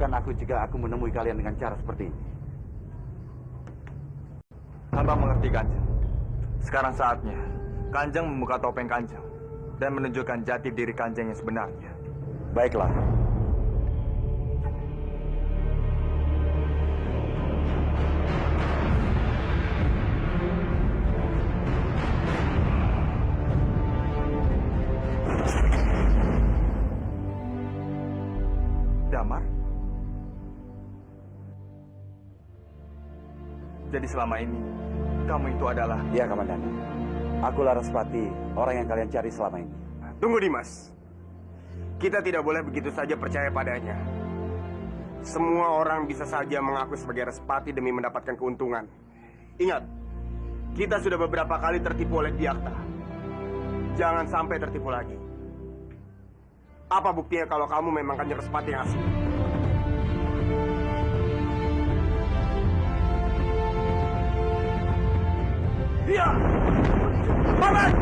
maafkan aku jika aku menemui kalian dengan cara seperti ini. Hamba mengerti, Kanjeng. Sekarang saatnya Kanjeng membuka topeng Kanjeng dan menunjukkan jati diri Kanjeng yang sebenarnya. Baiklah. Damar? Jadi selama ini kamu itu adalah... Iya, Komandan. Aku Larasvati, orang yang kalian cari selama ini. Tunggu, Dimas. Kita tidak boleh begitu saja percaya padanya. Semua orang bisa saja mengaku sebagai Respati demi mendapatkan keuntungan. Ingat, kita sudah beberapa kali tertipu oleh Biakta. Jangan sampai tertipu lagi. Apa buktinya kalau kamu memang Kanjeng Respati yang asli? Iya! Paman!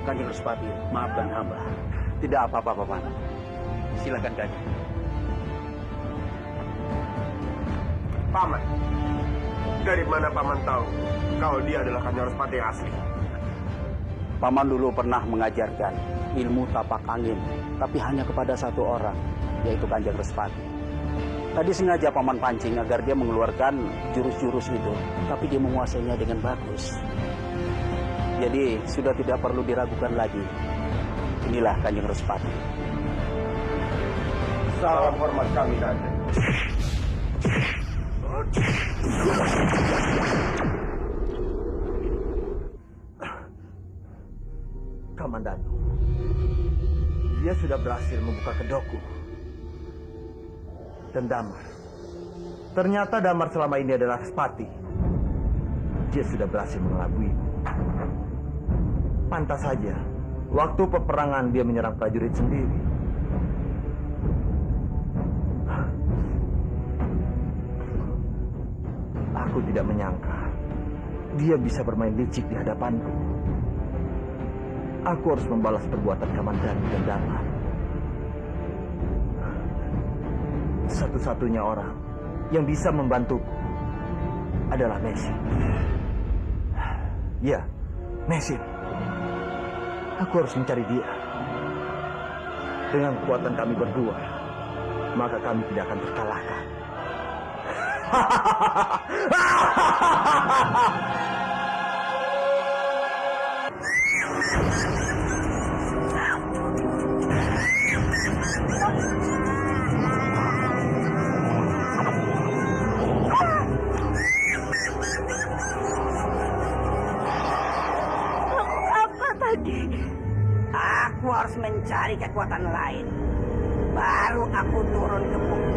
Kanjeng Respati, maafkan hamba. Tidak apa-apa, Paman. Silakan, Kanjeng. Paman, dari mana Paman tahu kalau dia adalah Kanjeng Respati yang asli? Paman dulu pernah mengajarkan ilmu tapak angin, tapi hanya kepada satu orang, yaitu Kanjeng Respati. Tadi sengaja Paman pancing agar dia mengeluarkan jurus-jurus itu, tapi dia menguasainya dengan bagus. Jadi sudah tidak perlu diragukan lagi. Inilah Kanjeng Respati. Salam hormat kami, Kanjeng. Kamandanu, dia sudah berhasil membuka kedokku. Dan Damar. Ternyata Damar selama ini adalah Respati. Dia sudah berhasil mengelabuimu. Pantas saja, waktu peperangan dia menyerang prajurit sendiri. Aku tidak menyangka dia bisa bermain licik di hadapanku. Aku harus membalas perbuatan Kamandanu dan Damar. Satu-satunya orang yang bisa membantuku adalah Mesin. Ya, Mesin. Aku harus mencari dia. Dengan kekuatan kami berdua, maka kami tidak akan terkalahkan. Aku harus mencari kekuatan lain. Baru aku turun ke bumi.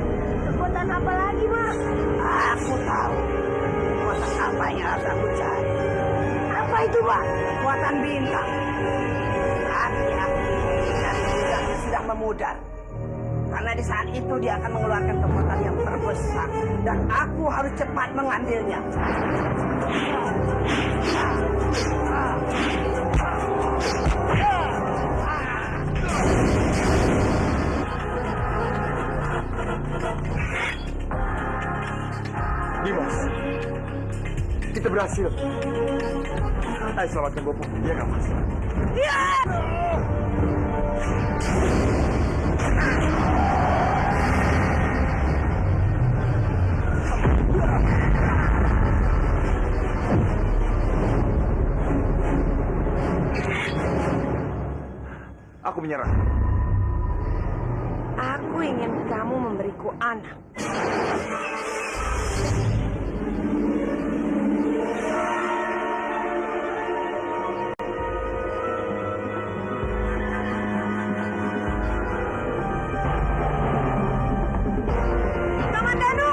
Kekuatan apa lagi, Mas? Aku tahu. Kekuatan apa yang harus aku cari. Apa itu, Pak? Kekuatan bintang. Tapi aku dan bintangnya sudah memudar. Karena di saat itu dia akan mengeluarkan kekuatan yang terbesar. Dan aku harus cepat mengambilnya. Dimas, kita berhasil. Ayo selamatkan Bopo. Iya nggak, Mas? Ya! Aku menyerah. Aku ingin kamu memberiku anak. Kamandanu!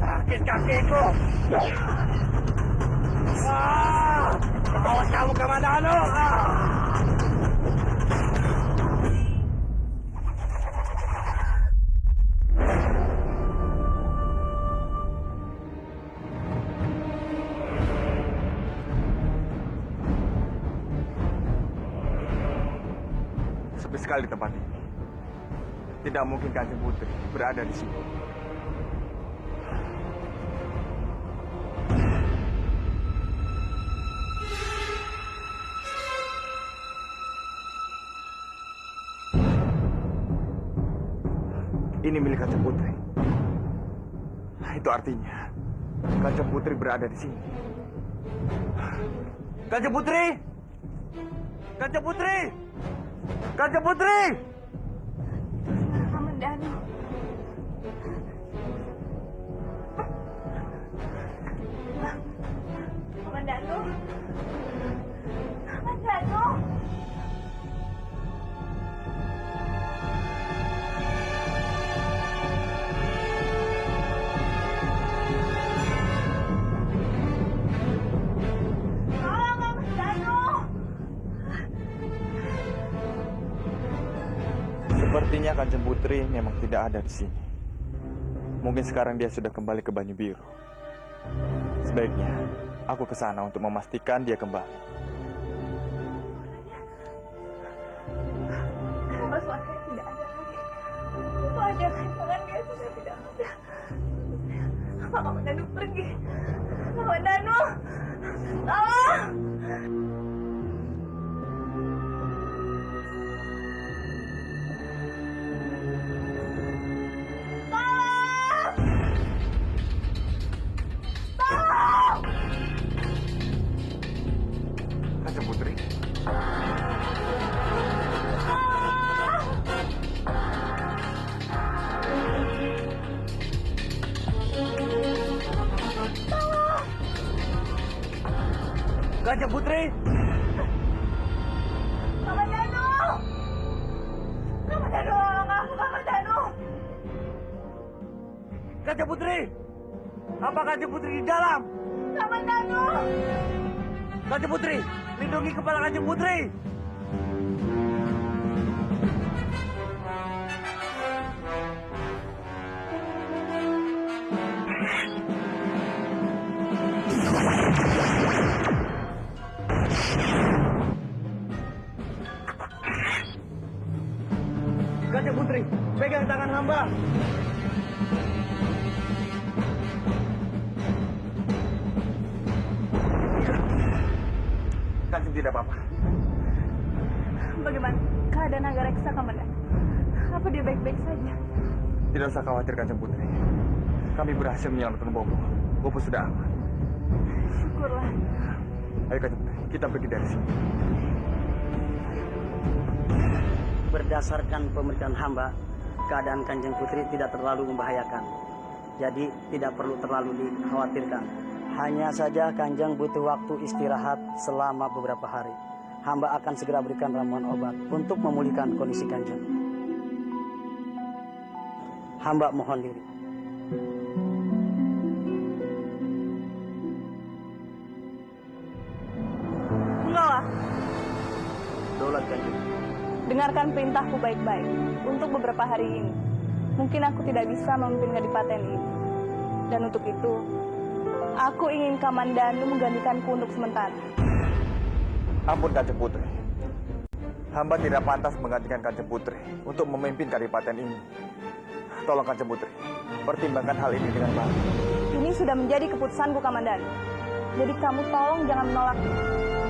Sakit kakiku. Awas kamu Kamandanu. Sepi sekali tempat ini. Tidak mungkin Kanjeng Putri berada di sini. Ini milik Kanjeng Putri. Itu artinya Kanjeng Putri berada di sini. Kanjeng Putri! Kanjeng Putri! Kanjeng Putri! Kamandanu. Kamandanu. Kamandanu. Tolong Kamandanu. Sepertinya Kanjeng Putri memang tidak ada di sini. Mungkin sekarang dia sudah kembali ke Banyu Biru. Sebaiknya aku ke sana untuk memastikan dia kembali. Kalau suaranya tidak ada lagi. Wajah tangan dia sudah tidak ada. Kamandanu pergi. Kamandanu. Tolong. Kanjeng Putri? Kanjeng Putri! Kamandanu. Kamandanu, tolong aku Kamandanu. Kanjeng Putri! Apa Kanjeng Putri di dalam? Kamandanu. Kanjeng Putri! Lindungi kepala Kanjeng Putri! Kanjeng Putri, pegang tangan hamba. Kanjeng tidak apa-apa. Bagaimana keadaan Naga Reksa, Kamandanu? Apa dia baik-baik saja? Tidak usah khawatir Kanjeng Putri. Kami berhasil menyelamatkan Bobo. Bobo sudah aman. Syukurlah. Ayo Kanjeng Putri, kita pergi dari sini. Berdasarkan pemeriksaan hamba, keadaan Kanjeng Putri tidak terlalu membahayakan. Jadi tidak perlu terlalu dikhawatirkan. Hanya saja Kanjeng butuh waktu istirahat selama beberapa hari. Hamba akan segera berikan ramuan obat untuk memulihkan kondisi Kanjeng. Hamba mohon diri. Enggak. Daulat Kanjeng. Dengarkan perintahku baik-baik. Untuk beberapa hari ini, mungkin aku tidak bisa memimpin kadipaten ini. Dan untuk itu, aku ingin Kamandanu menggantikanku untuk sementara. Ampun Kanjeng Putri. Hamba tidak pantas menggantikan Kanjeng Putri untuk memimpin kadipaten ini. Tolong Kanjeng Putri, pertimbangkan hal ini dengan baik. Ini sudah menjadi keputusanku, Kamandanu. Jadi kamu tolong jangan menolak.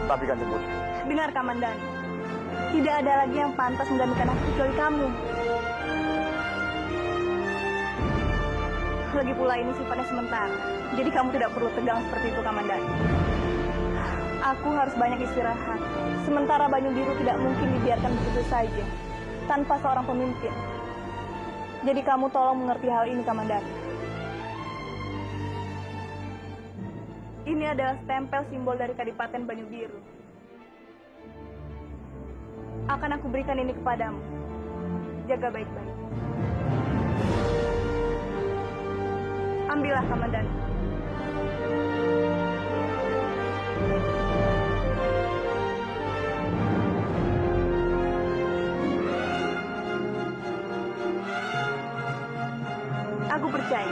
Tapi Kanjeng Putri, Dengar, Kamandanu. Tidak ada lagi yang pantas menggantikan aku kecuali kamu. Lagi pula ini sifatnya sementara. Jadi kamu tidak perlu tegang seperti itu, Kamandanu. Aku harus banyak istirahat. Sementara Banyu Biru tidak mungkin dibiarkan begitu saja, tanpa seorang pemimpin. Jadi kamu tolong mengerti hal ini, Kamandanu. Ini adalah stempel simbol dari Kadipaten Banyu Biru. Akan aku berikan ini kepadamu. Jaga baik-baik. Ambillah, Kamandanu. Aku percaya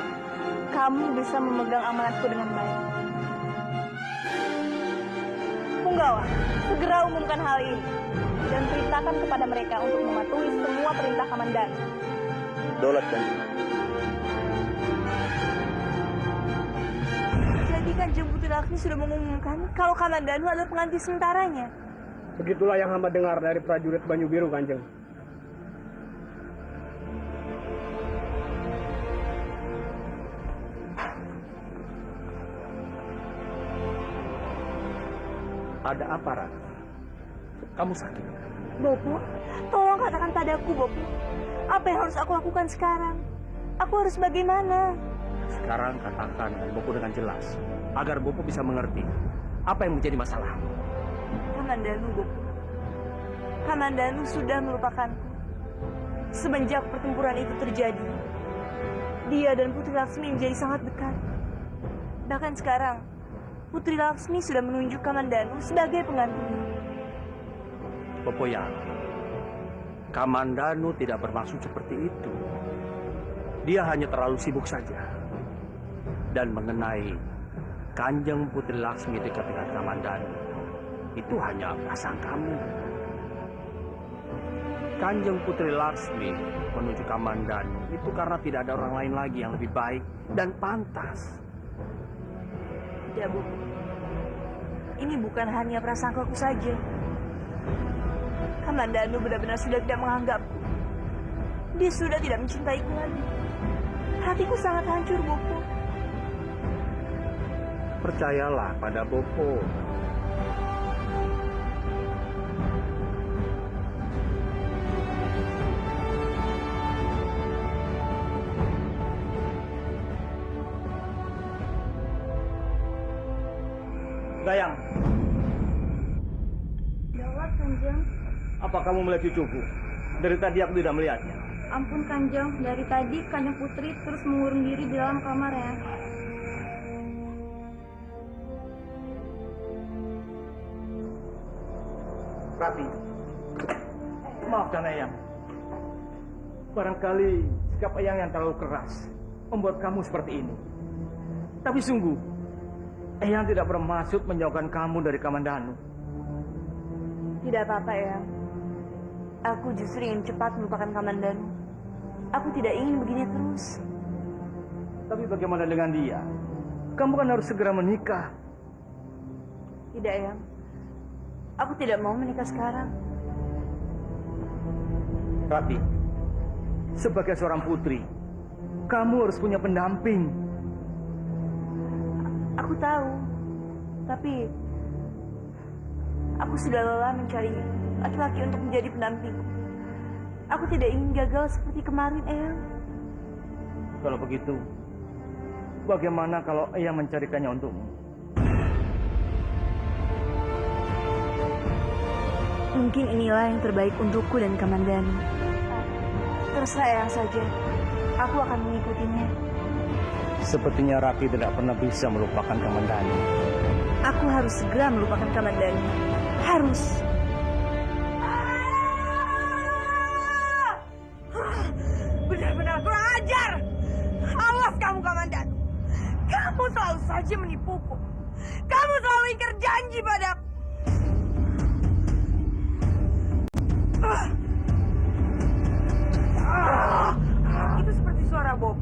kamu bisa memegang amanatku dengan baik. Punggawa, segera umumkan hal ini dan perintahkan kepada mereka untuk mematuhi semua perintah Kamandanu. Daulat Kanjeng. Jadi Kanjeng Putri Laksmi sudah mengumumkan kalau Kamandanu adalah pengganti sementaranya. Begitulah yang hamba dengar dari prajurit Banyu Biru, Kanjeng. Ada apa, Rati? Kamu sakit? Bopo, tolong katakan padaku, Bopo. Apa yang harus aku lakukan sekarang? Aku harus bagaimana? Sekarang katakan Bopo dengan jelas, agar Bopo bisa mengerti apa yang menjadi masalah. Kamandanu, Bopo. Kamandanu sudah melupakanku. Semenjak pertempuran itu terjadi, dia dan Putri Laksmi menjadi sangat dekat. Bahkan sekarang, Putri Laksmi sudah menunjuk Kamandanu sebagai penggantinya. Bopo ya, Kamandanu tidak bermaksud seperti itu. Dia hanya terlalu sibuk saja. Dan mengenai Kanjeng Putri Laksmi dekat dengan Kamandanu, itu hanya perasaan kamu. Kanjeng Putri Laksmi menunjuk Kamandanu itu karena tidak ada orang lain lagi yang lebih baik dan pantas. Tidak, Bu. Ini bukan hanya prasangkaku saja. Kamandanu benar-benar sudah tidak menganggapku. Dia sudah tidak mencintaiku lagi. Hatiku sangat hancur, Bopo. Percayalah pada Bopo. Dayang, Gawat, Kanjeng. apa kamu melihat cucuku? Dari tadi aku tidak melihatnya. Ampun, Kanjeng. Dari tadi Kanjeng Putri terus mengurung diri di dalam kamar ya. Rati, maafkan Eyang. Barangkali sikap Eyang yang terlalu keras membuat kamu seperti ini. Tapi sungguh, Eyang tidak bermaksud menjauhkan kamu dari Kamandanu. Tidak apa-apa, ya. Aku justru ingin cepat melupakan Kamandanu. Aku tidak ingin begini terus. Tapi bagaimana dengan dia? Kamu kan harus segera menikah. Tidak, ya. Aku tidak mau menikah sekarang. Rati, sebagai seorang putri, kamu harus punya pendamping. Aku tahu, tapi aku sudah lelah mencari laki-laki untuk menjadi pendampingku. Aku tidak ingin gagal seperti kemarin, Eyang. Kalau begitu, bagaimana kalau Eyang mencarikannya untukmu? Mungkin inilah yang terbaik untukku dan Kamandanu. Terserah Eyang saja. Aku akan mengikutinya. Sepertinya Rati tidak pernah bisa melupakan Kamandanu. Aku harus segera melupakan Kamandanu. Harus. Benar-benar kurang ajar. Awas kamu, Kamandanu. Kamu selalu saja menipuku. Kamu selalu ingkar janji padaku. Itu seperti suara Bob.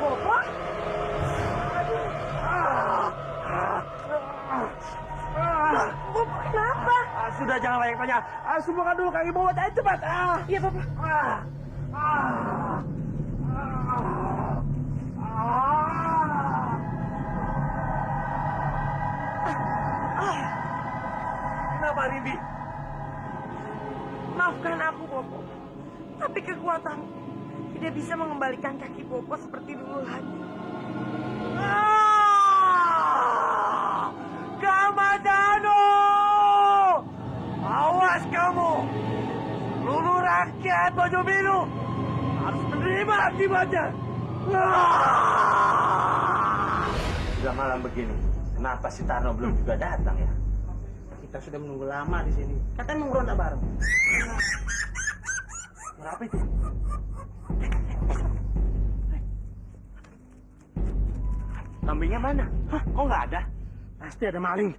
Bobo? Bobo kenapa? Sudah, jangan banyak tanya. Sumbangkan dulu kaki bawa saya cepat. Iya, Bobo. Kenapa, Rindi? Maafkan aku, Bobo. Tapi kekuatan tidak bisa mengembalikan kaki Bobo seperti dulu lagi. Kamandanu! rakyat Bajul Biru harus menerima akibatnya. Sudah malam begini, kenapa si Tarno belum juga datang ya? Kita sudah menunggu lama di sini. Katanya mau ngeronda bareng. Berapa itu? Kambingnya mana? Hah, kok nggak ada? Pasti ada maling.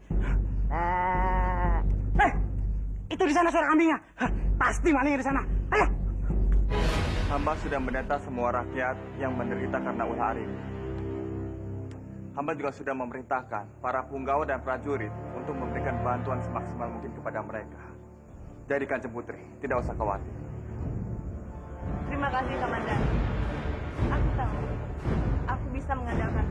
Itu di sana suara kambingnya. Hah, pasti malingnya di sana. Ayo. Hamba sudah mendata semua rakyat yang menderita karena ulah Arif. Hamba juga sudah memerintahkan para punggawa dan prajurit untuk memberikan bantuan semaksimal mungkin kepada mereka. Jadi Kanjeng Putri, tidak usah khawatir. Terima kasih, Komandan. Aku tahu. Aku bisa mengandalkan.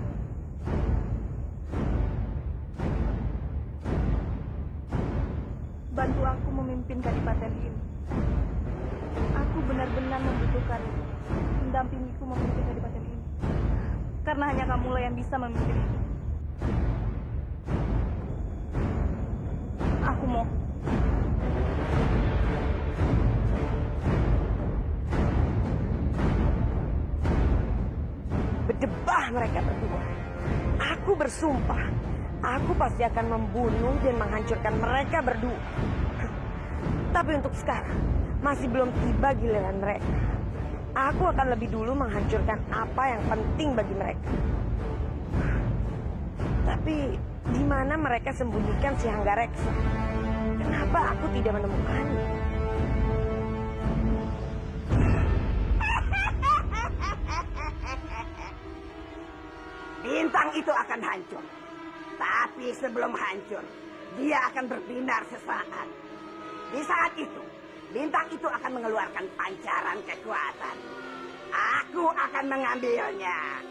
Bantu aku memimpin kadipaten ini. Aku benar-benar membutuhkan mendampingiku memimpin kadipaten ini. Karena hanya kamulah yang bisa memimpin itu. Aku mau. Berdebah mereka berdua. Aku bersumpah, aku pasti akan membunuh dan menghancurkan mereka berdua. Tapi untuk sekarang, masih belum tiba giliran mereka. Aku akan lebih dulu menghancurkan apa yang penting bagi mereka. Tapi di mana mereka sembunyikan si Hanggareksa? Kenapa aku tidak menemukannya? Bintang itu akan hancur. Tapi sebelum hancur, dia akan berbinar sesaat. Di saat itu, bintang itu akan mengeluarkan pancaran kekuatan. Aku akan mengambilnya.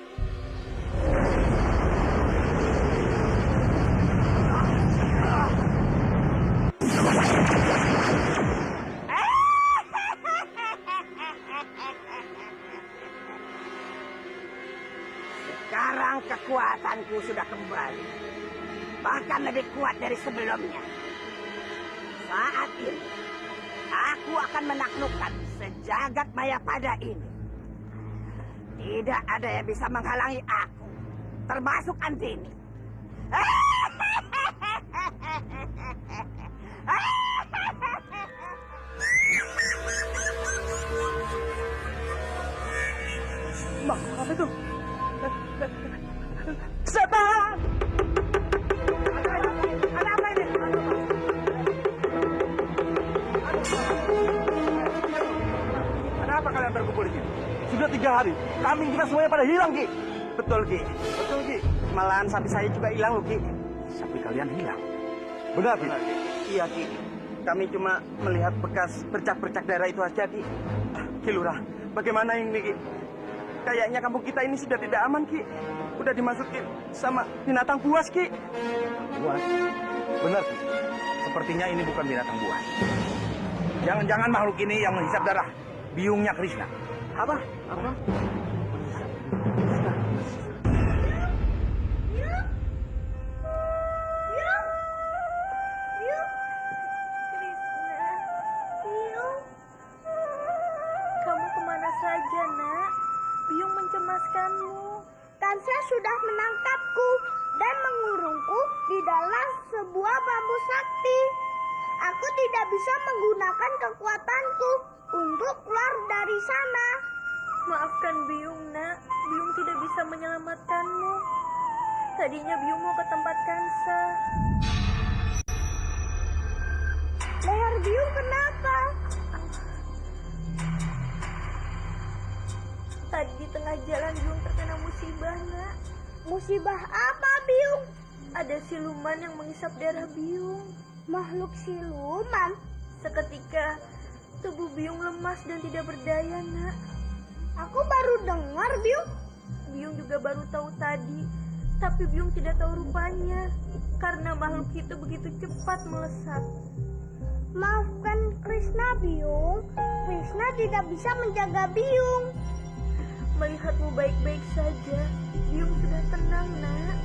Sekarang kekuatanku sudah kembali. Bahkan lebih kuat dari sebelumnya. Saat ini, aku akan menaklukkan sejagat Mayapada ini. Tidak ada yang bisa menghalangi aku, termasuk Antini. Bang, apa itu? Setan! Ada apa ini? Kenapa kalian berkumpul di sini? Sudah 3 hari, kambing kita semuanya pada hilang, Ki. Betul, Ki. Betul, Ki. Malahan sapi saya juga hilang, loh, Ki. Sapi kalian hilang. Benar, Ki. Iya, Ki. Kami cuma melihat bekas bercak-bercak darah itu aja, Ki. Ki Lurah, bagaimana ini, Ki? Kayaknya kampung kita ini sudah tidak aman, Ki. Udah dimasukin sama binatang buas, Ki. Buas? Benar, Ki. Sepertinya ini bukan binatang buas. Jangan-jangan makhluk ini yang menghisap darah biungnya Krishna. Apa? Apa? Kamu kemana saja, Nak? Biung mencemaskanmu. Kansa sudah menangkapku dan mengurungku di dalam sebuah bambu sakti. Aku tidak bisa menggunakan kekuatanku untuk keluar dari sana. Maafkan Biung, Nak. Biung tidak bisa menyelamatkanmu. Tadinya Biung mau ke tempat Kansa. Leher Biung kenapa? Tadi di tengah jalan Biung terkena musibah, Nak. Musibah apa, Biung? Ada siluman yang menghisap darah Biung. Makhluk siluman? Seketika tubuh Biung lemas dan tidak berdaya, Nak. Aku baru dengar, Biung. Biung juga baru tahu tadi. Tapi Biung tidak tahu rupanya. Karena makhluk itu begitu cepat melesat. Maafkan Krishna, Biung. Krishna tidak bisa menjaga Biung. Melihatmu baik-baik saja, Biung sudah tenang, Nak.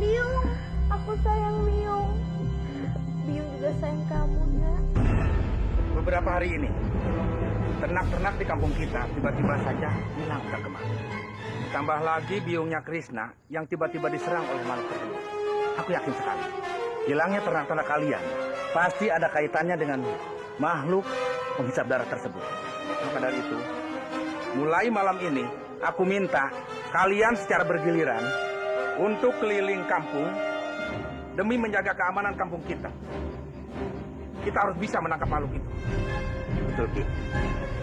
Biung, aku sayang Biung. Biung juga sayang kamu, Nak. Beberapa hari ini, ternak-ternak di kampung kita tiba-tiba saja hilang tak kemana. Ditambah lagi biungnya Krishna yang tiba-tiba diserang oleh makhluk tersebut. Aku yakin sekali, hilangnya ternak-ternak kalian pasti ada kaitannya dengan makhluk penghisap darah tersebut. Maka dari itu, mulai malam ini, aku minta kalian secara bergiliran untuk keliling kampung demi menjaga keamanan kampung kita. Kita harus bisa menangkap makhluk itu. Betul, Ki.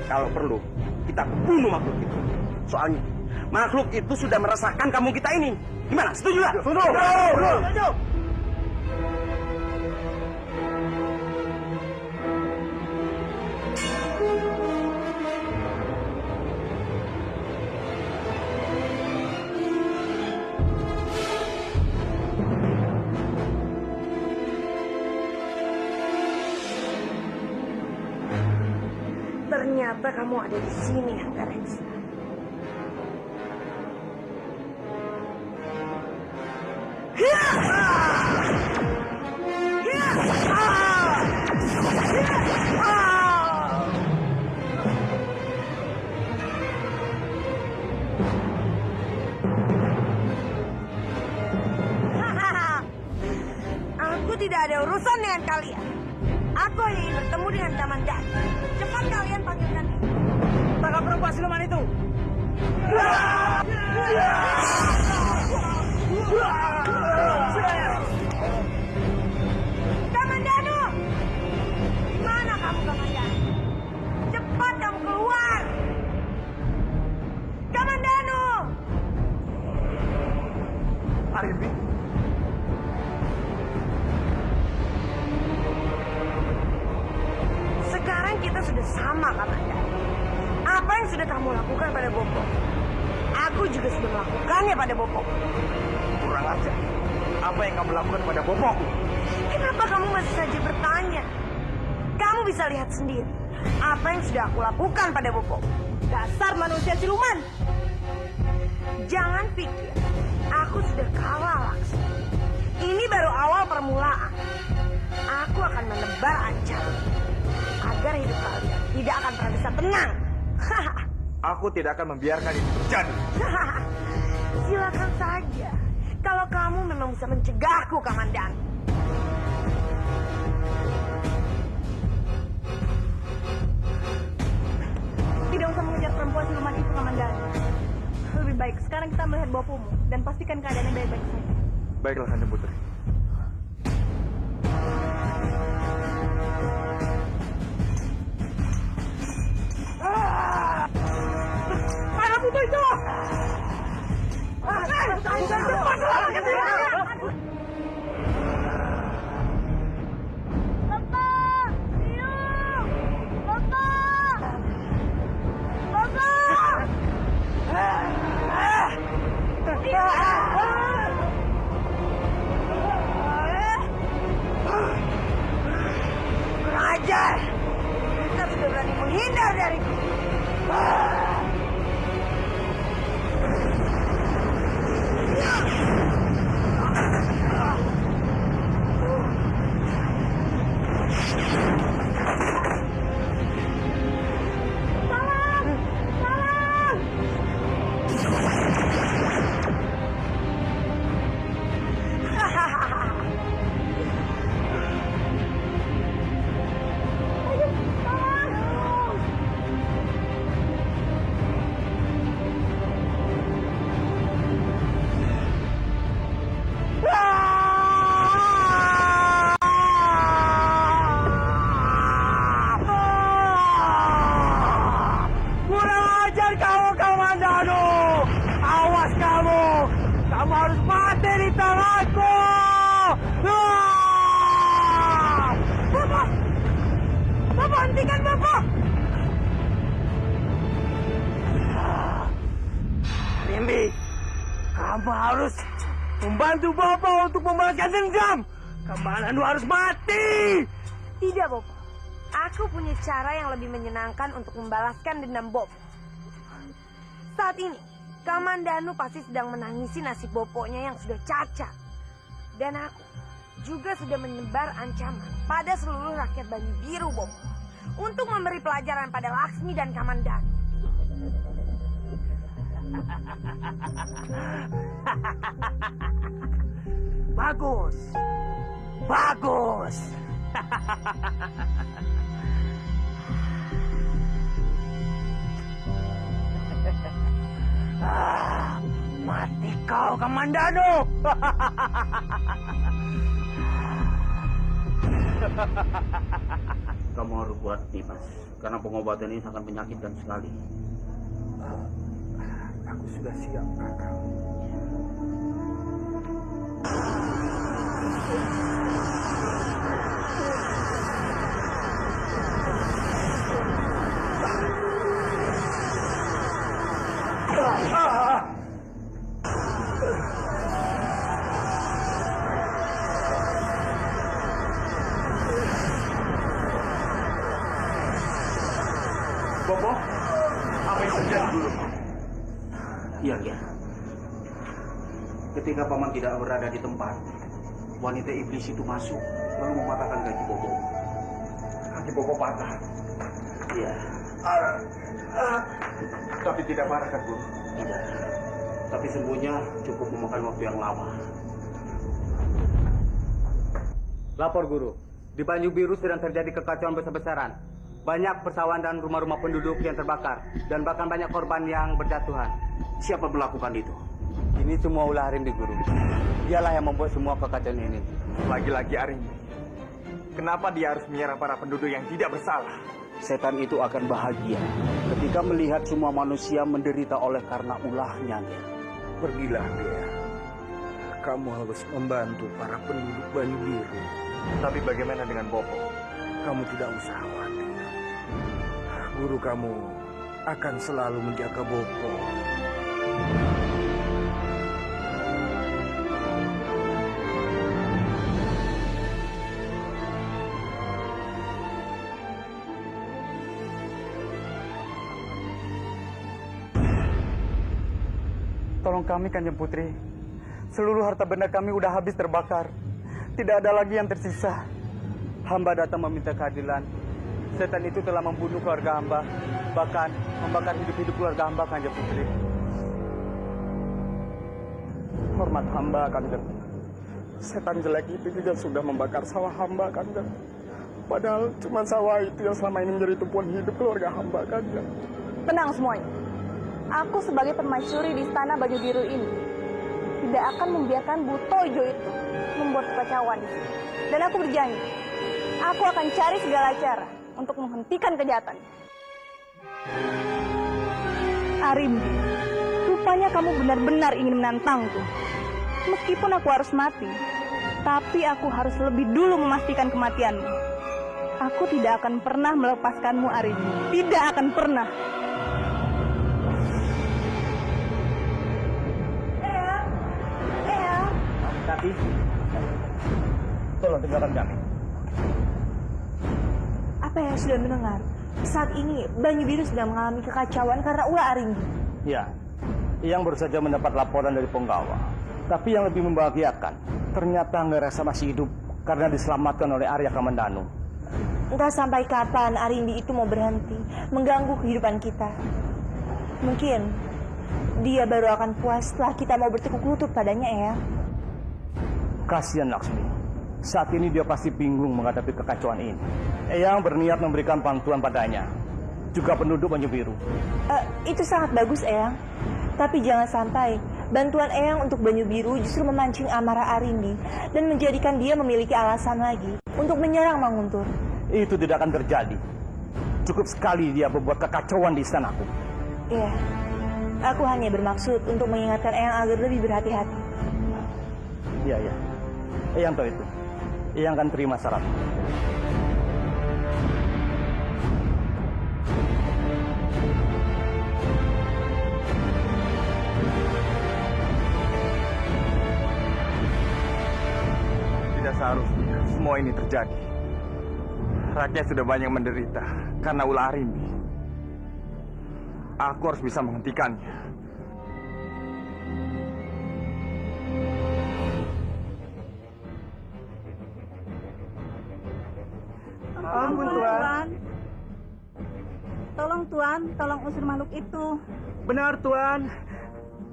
Kalau perlu, kita bunuh makhluk itu. Soalnya, makhluk itu sudah meresahkan kampung kita ini. Gimana? Setuju nggak? Setuju. Ternyata kamu ada di sini, Anggareksa. Aku tidak ada urusan dengan kalian. Aku hanya ingin bertemu dengan Kamandanu. Cepat kalian panggilkan dia. Tangkap perempuan siluman itu. Kamandanu! Di mana kamu, Kamandanu? Cepat kamu keluar! Kamandanu! Arimbi, Sekarang kita sudah sama, Kamandanu. Apa yang sudah kamu lakukan pada Bopo? Aku juga sudah melakukannya pada Bopo. Kurang ajar. Apa yang kamu lakukan pada Bopoku? Kenapa kamu masih saja bertanya? Kamu bisa lihat sendiri apa yang sudah aku lakukan pada Bopo. Dasar manusia siluman. Jangan pikir aku sudah kalah, Laksa. Ini baru awal permulaan. Aku akan menebar ancaman agar hidup kalian tidak akan pernah bisa tenang. aku tidak akan membiarkan ini terjadi. Silakan saja. Kalau kamu memang bisa mencegahku, Kamandanu. Tidak usah mengejar perempuan siluman itu, Kamandanu. Lebih baik sekarang kita melihat bopomu dan pastikan keadaannya baik-baik saja. Baiklah, Kanjeng Putri. Mana buku itu? Bapak! Biung! Bapak! Bapak! Kurang ajar! Kita sudah berani menghindar dariku. Kurang ajar kamu, Kamandanu! Awas kamu! Kamu harus mati di tanganku! Bapak! Bapak, hentikan Bapak! Rimbi, kamu harus membantu Bapak untuk membalaskan dendam! Kamandanu harus mati! Tidak, Bopo. Aku punya cara yang lebih menyenangkan untuk membalaskan dendam Bopo. Saat ini, Kamandanu pasti sedang menangisi nasib Boponya yang sudah cacat. Dan aku juga sudah menyebar ancaman pada seluruh rakyat Banyu Biru, Bopo. untuk memberi pelajaran pada Laksmi dan Kamandanu. Bagus. Bagus. Mati kau, Kamandanu. Kamu harus buat Dimas, karena pengobatan ini sangat menyakitkan sekali. Aku sudah siap, Kakak. Bopo, apa yang terjadi dulu? Iya, iya. Ketika Paman tidak berada di tempat, wanita iblis itu masuk, lalu mematahkan kaki Bopo. Kaki Bopo patah. Iya. Tapi tidak parah kan, Guru? Tidak. Tapi sembuhnya cukup memakan waktu yang lama. Lapor Guru, di Banyu Biru sedang terjadi kekacauan besar-besaran. Banyak persawahan dan rumah-rumah penduduk yang terbakar, dan bahkan banyak korban yang berjatuhan. Siapa melakukan itu? Ini semua ulah Arimbi, Guru. Dialah yang membuat semua kekacauan ini. Lagi-lagi Arimbi. Kenapa dia harus menyerang para penduduk yang tidak bersalah? Setan itu akan bahagia ketika melihat semua manusia menderita oleh karena ulahnya. Pergilah, Dea. Kamu harus membantu para penduduk Banyu Biru. Tapi bagaimana dengan Bopo? Kamu tidak usah khawatir. Guru kamu akan selalu menjaga Bopo. Tolong kami, Kanjeng Putri. Seluruh harta benda kami udah habis terbakar. Tidak ada lagi yang tersisa. Hamba datang meminta keadilan. Setan itu telah membunuh keluarga hamba, bahkan membakar hidup-hidup keluarga hamba, Kanjeng Putri. Hormat hamba, Kanjeng. Setan jelek itu juga sudah membakar sawah hamba, Kanjeng. Padahal cuma sawah itu yang selama ini menjadi tumpuan hidup keluarga hamba, Kanjeng. Tenang semuanya. Aku sebagai permaisuri di istana Banyu Biru ini tidak akan membiarkan Butojo itu membuat kekacauan di sini. Dan aku berjanji, aku akan cari segala cara untuk menghentikan kejahatan. Arimbi, rupanya kamu benar-benar ingin menantangku. Meskipun aku harus mati, tapi aku harus lebih dulu memastikan kematianmu. Aku tidak akan pernah melepaskanmu, Arimbi. Tidak akan pernah. Tapi, tolong dengarkan kami. Apa yang sudah mendengar? Saat ini Banyu Biru sedang mengalami kekacauan karena ulah Arimbi. Ya, yang baru saja mendapat laporan dari penggawa. Tapi yang lebih membahagiakan, ternyata Anggarasa masih hidup karena diselamatkan oleh Arya Kamandanu. Entah sampai kapan Arimbi itu mau berhenti mengganggu kehidupan kita. Mungkin dia baru akan puas setelah kita mau bertekuk lutut padanya, Eyang. Kasihan Laksmi. Saat ini dia pasti bingung menghadapi kekacauan ini. Eyang berniat memberikan bantuan padanya, juga penduduk Banyu Biru. Itu sangat bagus, Eyang. Tapi jangan sampai bantuan Eyang untuk Banyu Biru justru memancing amarah Arimbi dan menjadikan dia memiliki alasan lagi untuk menyerang Manguntur. Itu tidak akan terjadi. Cukup sekali dia membuat kekacauan di istanaku. Iya, aku hanya bermaksud untuk mengingatkan Eyang agar lebih berhati-hati. Iya, iya. Eyang tahu itu. Eyang akan terima syarat. Tidak seharusnya semua ini terjadi. Rakyat sudah banyak menderita karena ulah Arimbi. Aku harus bisa menghentikannya. Ampun, Tuan. Tolong Tuan, tolong usir makhluk itu. Benar Tuan.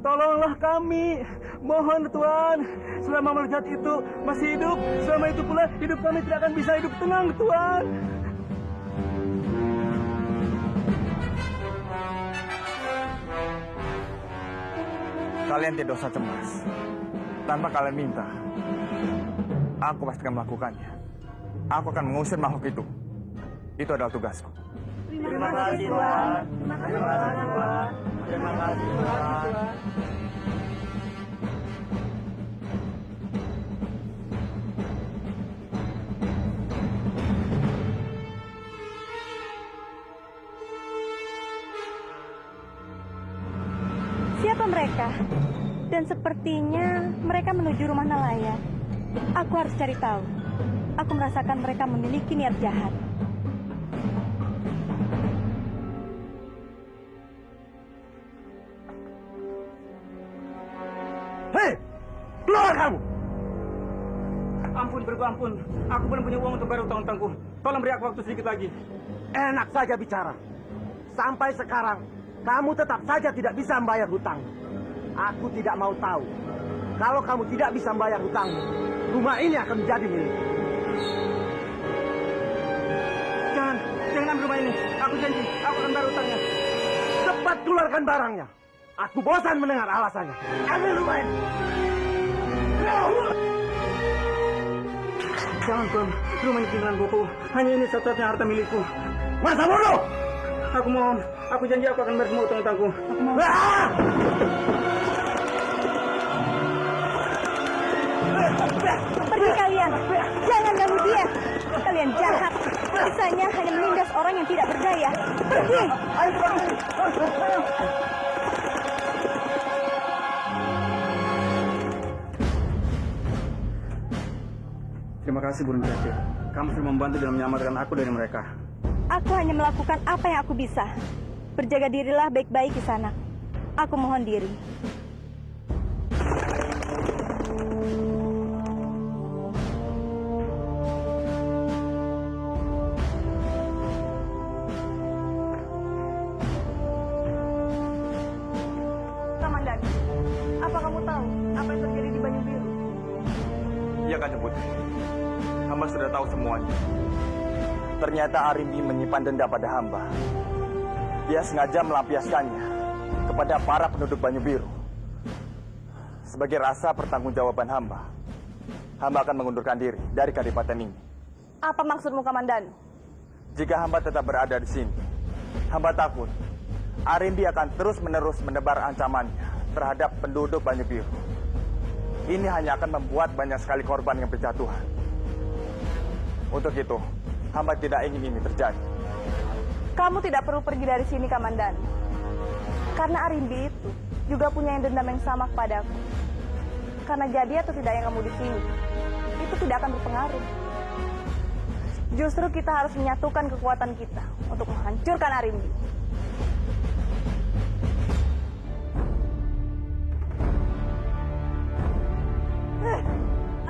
Tolonglah kami. Mohon Tuan. Selama makhluk jahat itu masih hidup, selama itu pula hidup kami tidak akan bisa hidup tenang Tuan. Kalian tidak usah cemas. Tanpa kalian minta, aku pasti akan melakukannya. Aku akan mengusir makhluk itu. Itu adalah tugasku. Terima kasih Tuan. Terima kasih Tuan. Terima kasih Tuan. Siapa mereka? Dan sepertinya mereka menuju rumah nelayan. Aku harus cari tahu. Aku merasakan mereka memiliki niat jahat. Hei! Keluar kamu! Ampun, beriku ampun. Aku belum punya uang untuk bayar utang-utangku. Tolong beri aku waktu sedikit lagi. Enak saja bicara. Sampai sekarang, kamu tetap saja tidak bisa membayar hutang. Aku tidak mau tahu. Kalau kamu tidak bisa membayar hutangmu, rumah ini akan menjadi milik. Jangan ambil rumah ini. Aku janji, aku akan bayar hutangnya. Cepat keluarkan barangnya. Aku bosan mendengar alasannya. Ambil rumah ini. Jangan, Tuan. Rumah ini tinggalan buku. Hanya ini satu-satunya harta milikku. Masa bodoh! Aku mohon. Aku janji aku akan bayar semua utang-utangku. Aku mohon. Pergi kalian. Jangan ganggu dia. Kalian jahat. Bisanya hanya menindas orang yang tidak berdaya. Pergi. Terima kasih, Burung Cacir. Kamu sudah membantu dalam menyelamatkan aku dari mereka. Aku hanya melakukan apa yang aku bisa. Berjaga dirilah baik-baik di sana. Aku mohon diri. Kamandan, apa kamu tahu apa yang terjadi di Banyu Biru? Iya, Kanjeng Putri. Hamba sudah tahu semuanya. Ternyata Arimbi menyimpan denda pada hamba. Dia sengaja melampiaskannya kepada para penduduk Banyu Biru. Sebagai rasa pertanggungjawaban hamba, hamba akan mengundurkan diri dari kadipaten ini. Apa maksudmu, Kamandan? Jika hamba tetap berada di sini, hamba takut Arimbi akan terus-menerus menebar ancamannya terhadap penduduk Banyu Biru. Ini hanya akan membuat banyak sekali korban yang berjatuhan. Untuk itu, hamba tidak ingin ini terjadi. Kamu tidak perlu pergi dari sini, Kamandan. Karena Arimbi itu juga punya yang dendam yang sama kepadaku. Karena jadi atau tidaknya kamu di sini, itu tidak akan berpengaruh. Justru kita harus menyatukan kekuatan kita untuk menghancurkan Arimbi.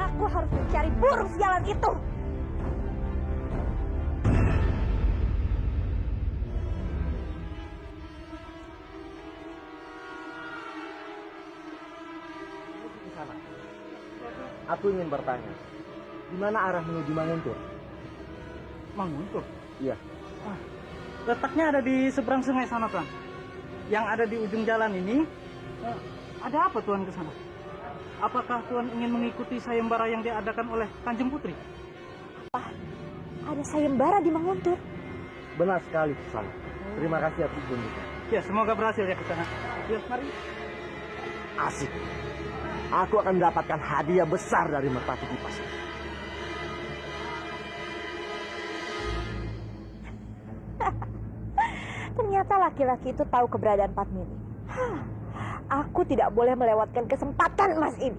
Aku harus mencari burung sialan itu. Aku ingin bertanya, di mana arah menuju Manguntur? Manguntur? Iya. Letaknya ada di seberang sungai sana, Tuan. Yang ada di ujung jalan ini, ada apa Tuan ke sana? Apakah Tuan ingin mengikuti sayembara yang diadakan oleh Kanjeng Putri? Apa? Ada sayembara di Manguntur? Benar sekali, Kisan. Terima kasih atas kunjungan. Ya, semoga berhasil ya, Kisan. Ya, mari. Asik. Aku akan mendapatkan hadiah besar dari Merpati Kipas. Ternyata laki-laki itu tahu keberadaan Padmini. Aku tidak boleh melewatkan kesempatan emas ini.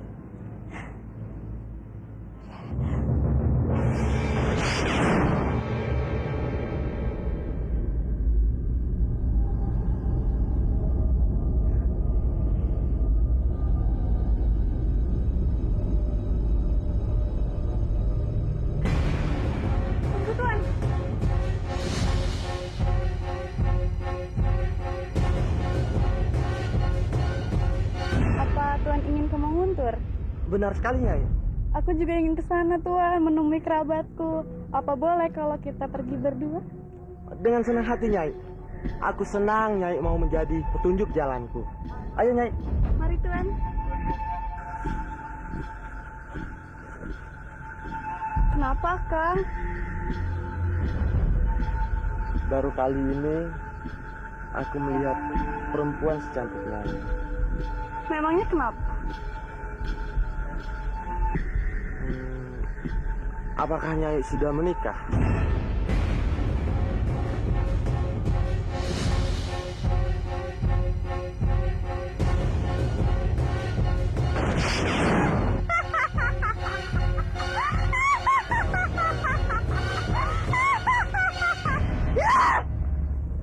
Guntur? Benar sekali, Nyai. Aku juga ingin ke sana, Tuan, menemui kerabatku. Apa boleh kalau kita pergi berdua? Dengan senang hati, Nyai. Aku senang Nyai mau menjadi petunjuk jalanku. Ayo, Nyai. Mari, Tuan. Kenapa, Kang? Baru kali ini aku melihat perempuan secantik Nyai. Memangnya kenapa? Apakah Nyai sudah menikah?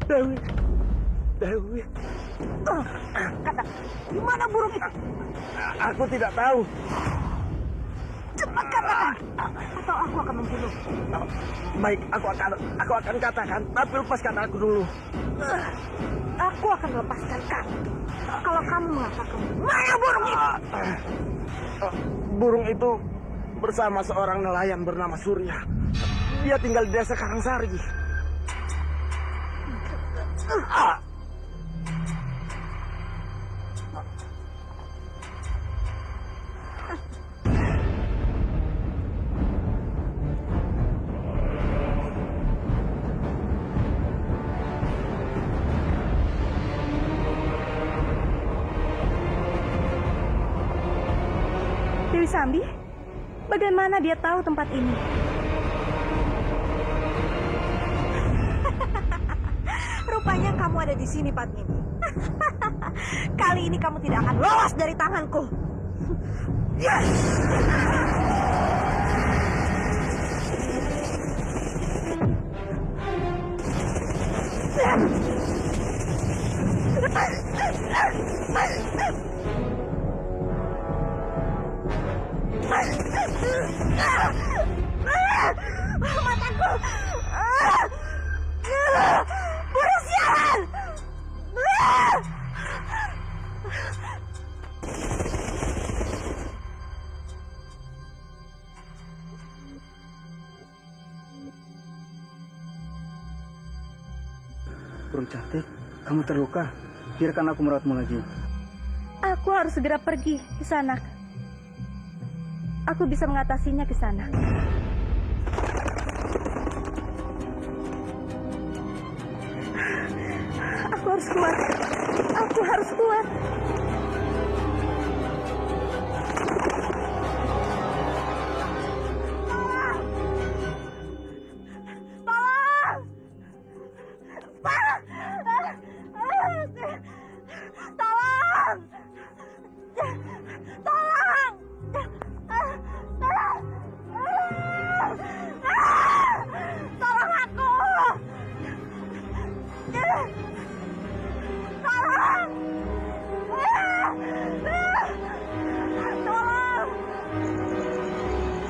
Dewi, Dewi. Kata, di mana burung itu? Aku tidak tahu. Cepat katakan, atau aku akan membunuh. Baik, aku akan katakan, tapi lepaskan aku dulu. Aku akan melepaskan kamu kalau kamu mengatakan mana burung itu. Burung itu bersama seorang nelayan bernama Surya. Dia tinggal di desa Karangsari. Dewi Sambi? Bagaimana dia tahu tempat ini? Rupanya kamu ada di sini, Padmini. Kali ini kamu tidak akan lolos dari tanganku. Yes! Mataku! Burung sialan! Burung cantik, kamu terluka. Biarkan aku merawatmu lagi. Aku harus segera pergi ke sana. Aku bisa mengatasinya ke sana. Aku harus kuat. Aku harus kuat.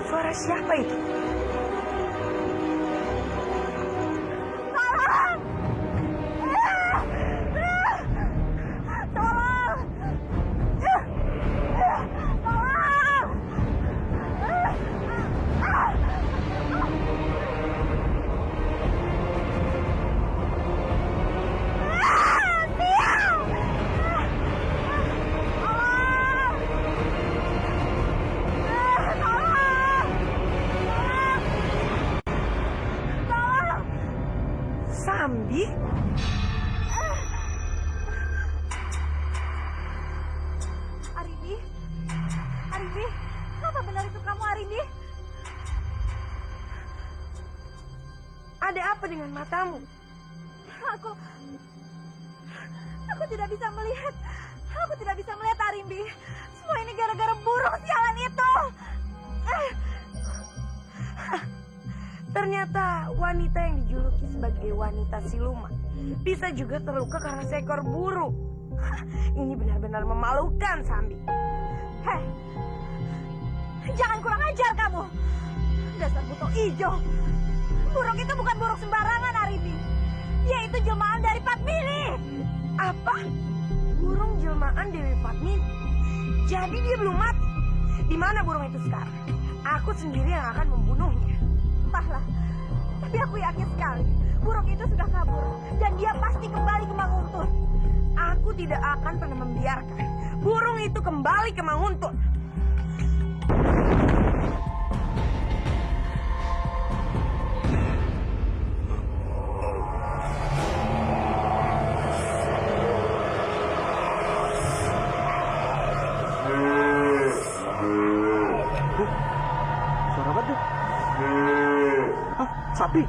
Suara siapa itu? Sambi? Arimbi? Arimbi? Apa benar itu kamu, Arimbi? Ada apa dengan matamu? Aku tidak bisa melihat. Aku tidak bisa melihat, Arimbi. Semua ini gara-gara burung sialan itu. Ternyata wanita yang dijuluki sebagai wanita siluman bisa juga terluka karena seekor burung. Ini benar-benar memalukan, Sambi. Hei, jangan kurang ajar kamu. Dasar buto ijo. Burung itu bukan burung sembarangan, Arimbi. Dia itu jelmaan dari Padmini. Apa? Burung jelmaan Dewi Padmini? Jadi dia belum mati. Di mana burung itu sekarang? Aku sendiri yang akan membunuhnya. Entahlah, tapi aku yakin sekali burung itu sudah kabur dan dia pasti kembali ke Manguntun. Aku tidak akan pernah membiarkan burung itu kembali ke Manguntun. Suara apa tuh? Hah? Sapi?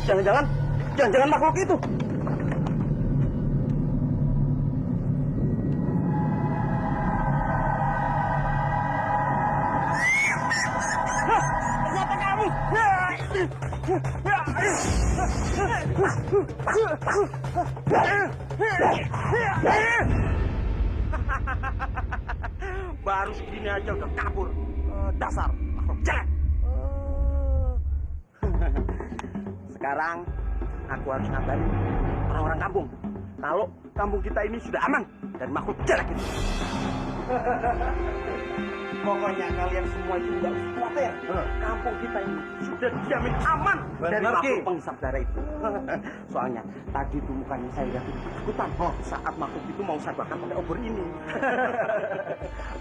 Jangan-jangan makhluk itu. Hah? Ternyata kamu. Baru segini aja udah kabur. Dasar makhluk jelek. Sekarang aku harus ngabarin orang-orang kampung kalau kampung kita ini sudah aman dari makhluk jelek itu. Pokoknya kalian semua itu nggak usah khawatir. Kampung kita ini sudah dijamin aman dari makhluk penghisap darah itu. Soalnya tadi itu mukanya saya lihat itu ketakutan saat makhluk itu mau saya bakar pakai obor ini.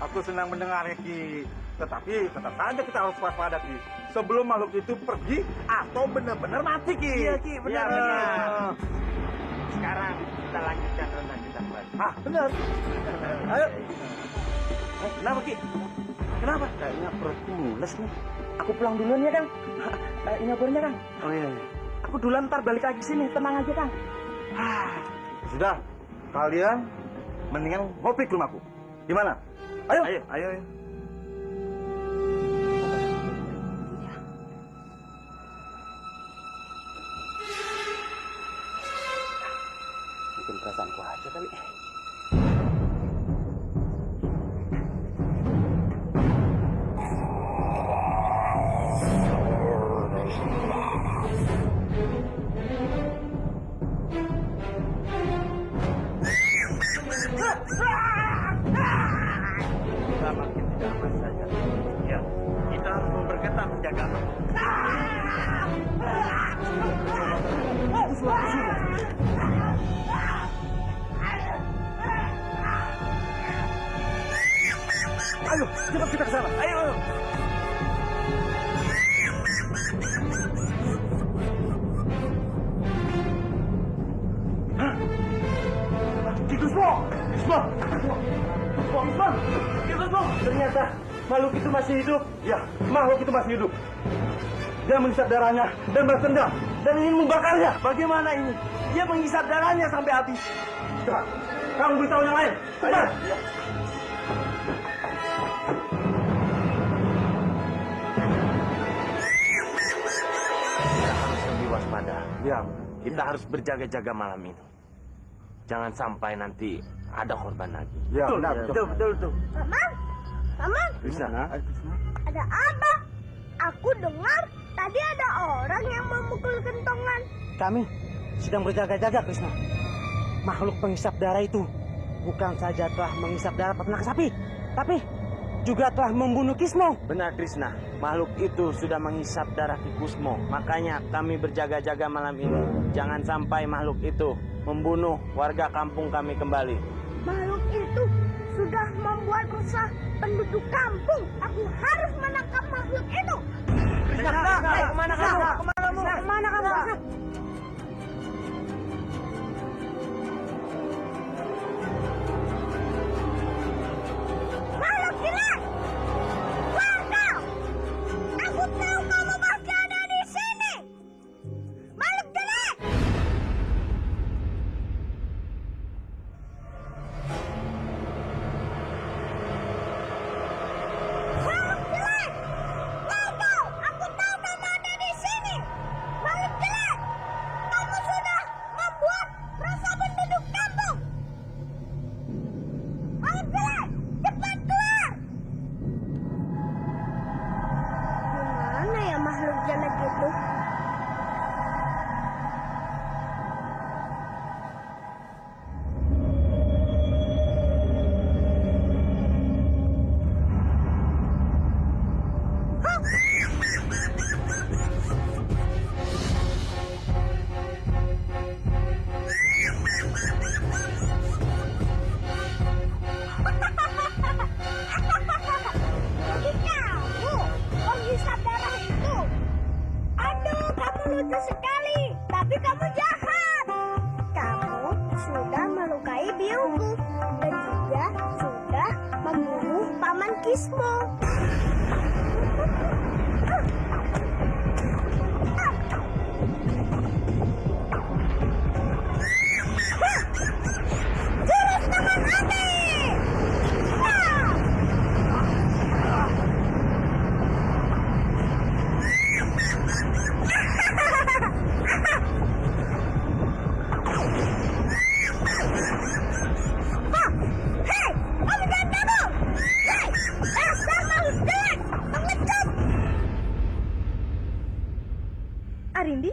Aku senang mendengarnya, Ki. Tetapi tetap saja kita harus waspada, Ki. Sebelum makhluk itu pergi atau benar-benar mati, Ki. Iya, Ki, benar. Sekarang kita lanjutkan ronda kita kembali. Ah, benar. Ayo. Kenapa, Ki? Kenapa? Kayaknya perutku mules nih. Aku pulang duluan ya, Kang. Ini obornya, Kang. Oh iya. Aku duluan, ntar balik lagi sini. Tenang aja, Kang. Sudah, kalian mendingan ngopi ke rumahku. Gimana? Ayo. Mungkin perasaanku aja kali. Kita makin tidak aman saja. Ya, kita harus memperketat penjagaan. Ayo, cepat kita ke sana. Ayo. Kismo. Ternyata makhluk itu masih hidup. Ya, makhluk itu masih hidup. Dia menghisap darahnya dan bertendang dan ingin membakarnya. Bagaimana ini? Dia menghisap darahnya sampai habis. Cepat, kamu beritahu yang lain. Cepat. Kita harus lebih waspada. Ya, kita harus berjaga-jaga malam ini. Jangan sampai nanti ada korban lagi. Ya, betul. Paman, Bisa? ada apa? Aku dengar tadi ada orang yang memukul kentongan. Kami sedang berjaga-jaga, Krishna. Makhluk penghisap darah itu bukan saja telah menghisap darah peternak sapi, tapi juga telah membunuh Kismo. Benar, Krishna. Makhluk itu sudah menghisap darah Ki Kusmo. Makanya kami berjaga-jaga malam ini. Jangan sampai makhluk itu membunuh warga kampung kami kembali. Makhluk itu sudah membuat rusak penduduk kampung. Aku harus menangkap makhluk itu. Kemana kamu? Kemana kamu? Makhluk gila! Warga! Aku tahu kamu masih ada di sini. Makhluk jelek! Makhluk jelek! Warga! Aku tahu kamu ada di sini. lucu sekali, tapi kamu jahat. Kamu sudah melukai biungku dan juga sudah membunuh Paman Kismo. Jurus tangan api! Hei, kamu jangan kabur! Hei, dasar makhluk jelek, pengecut! Arindi,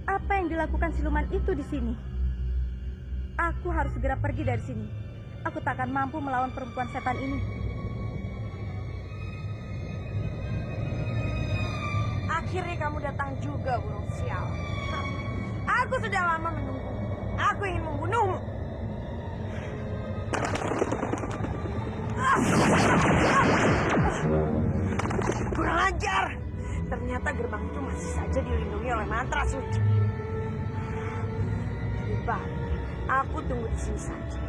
apa yang dilakukan siluman itu di sini? Aku harus segera pergi dari sini. Aku tak akan mampu melawan perempuan setan ini. Akhirnya kamu datang juga, burung sial. Aku sudah lama menunggu. Aku ingin membunuhmu. Kurang ajar. Ternyata gerbang itu masih saja dilindungi oleh mantra suci. Lebih baik aku tunggu di sini saja.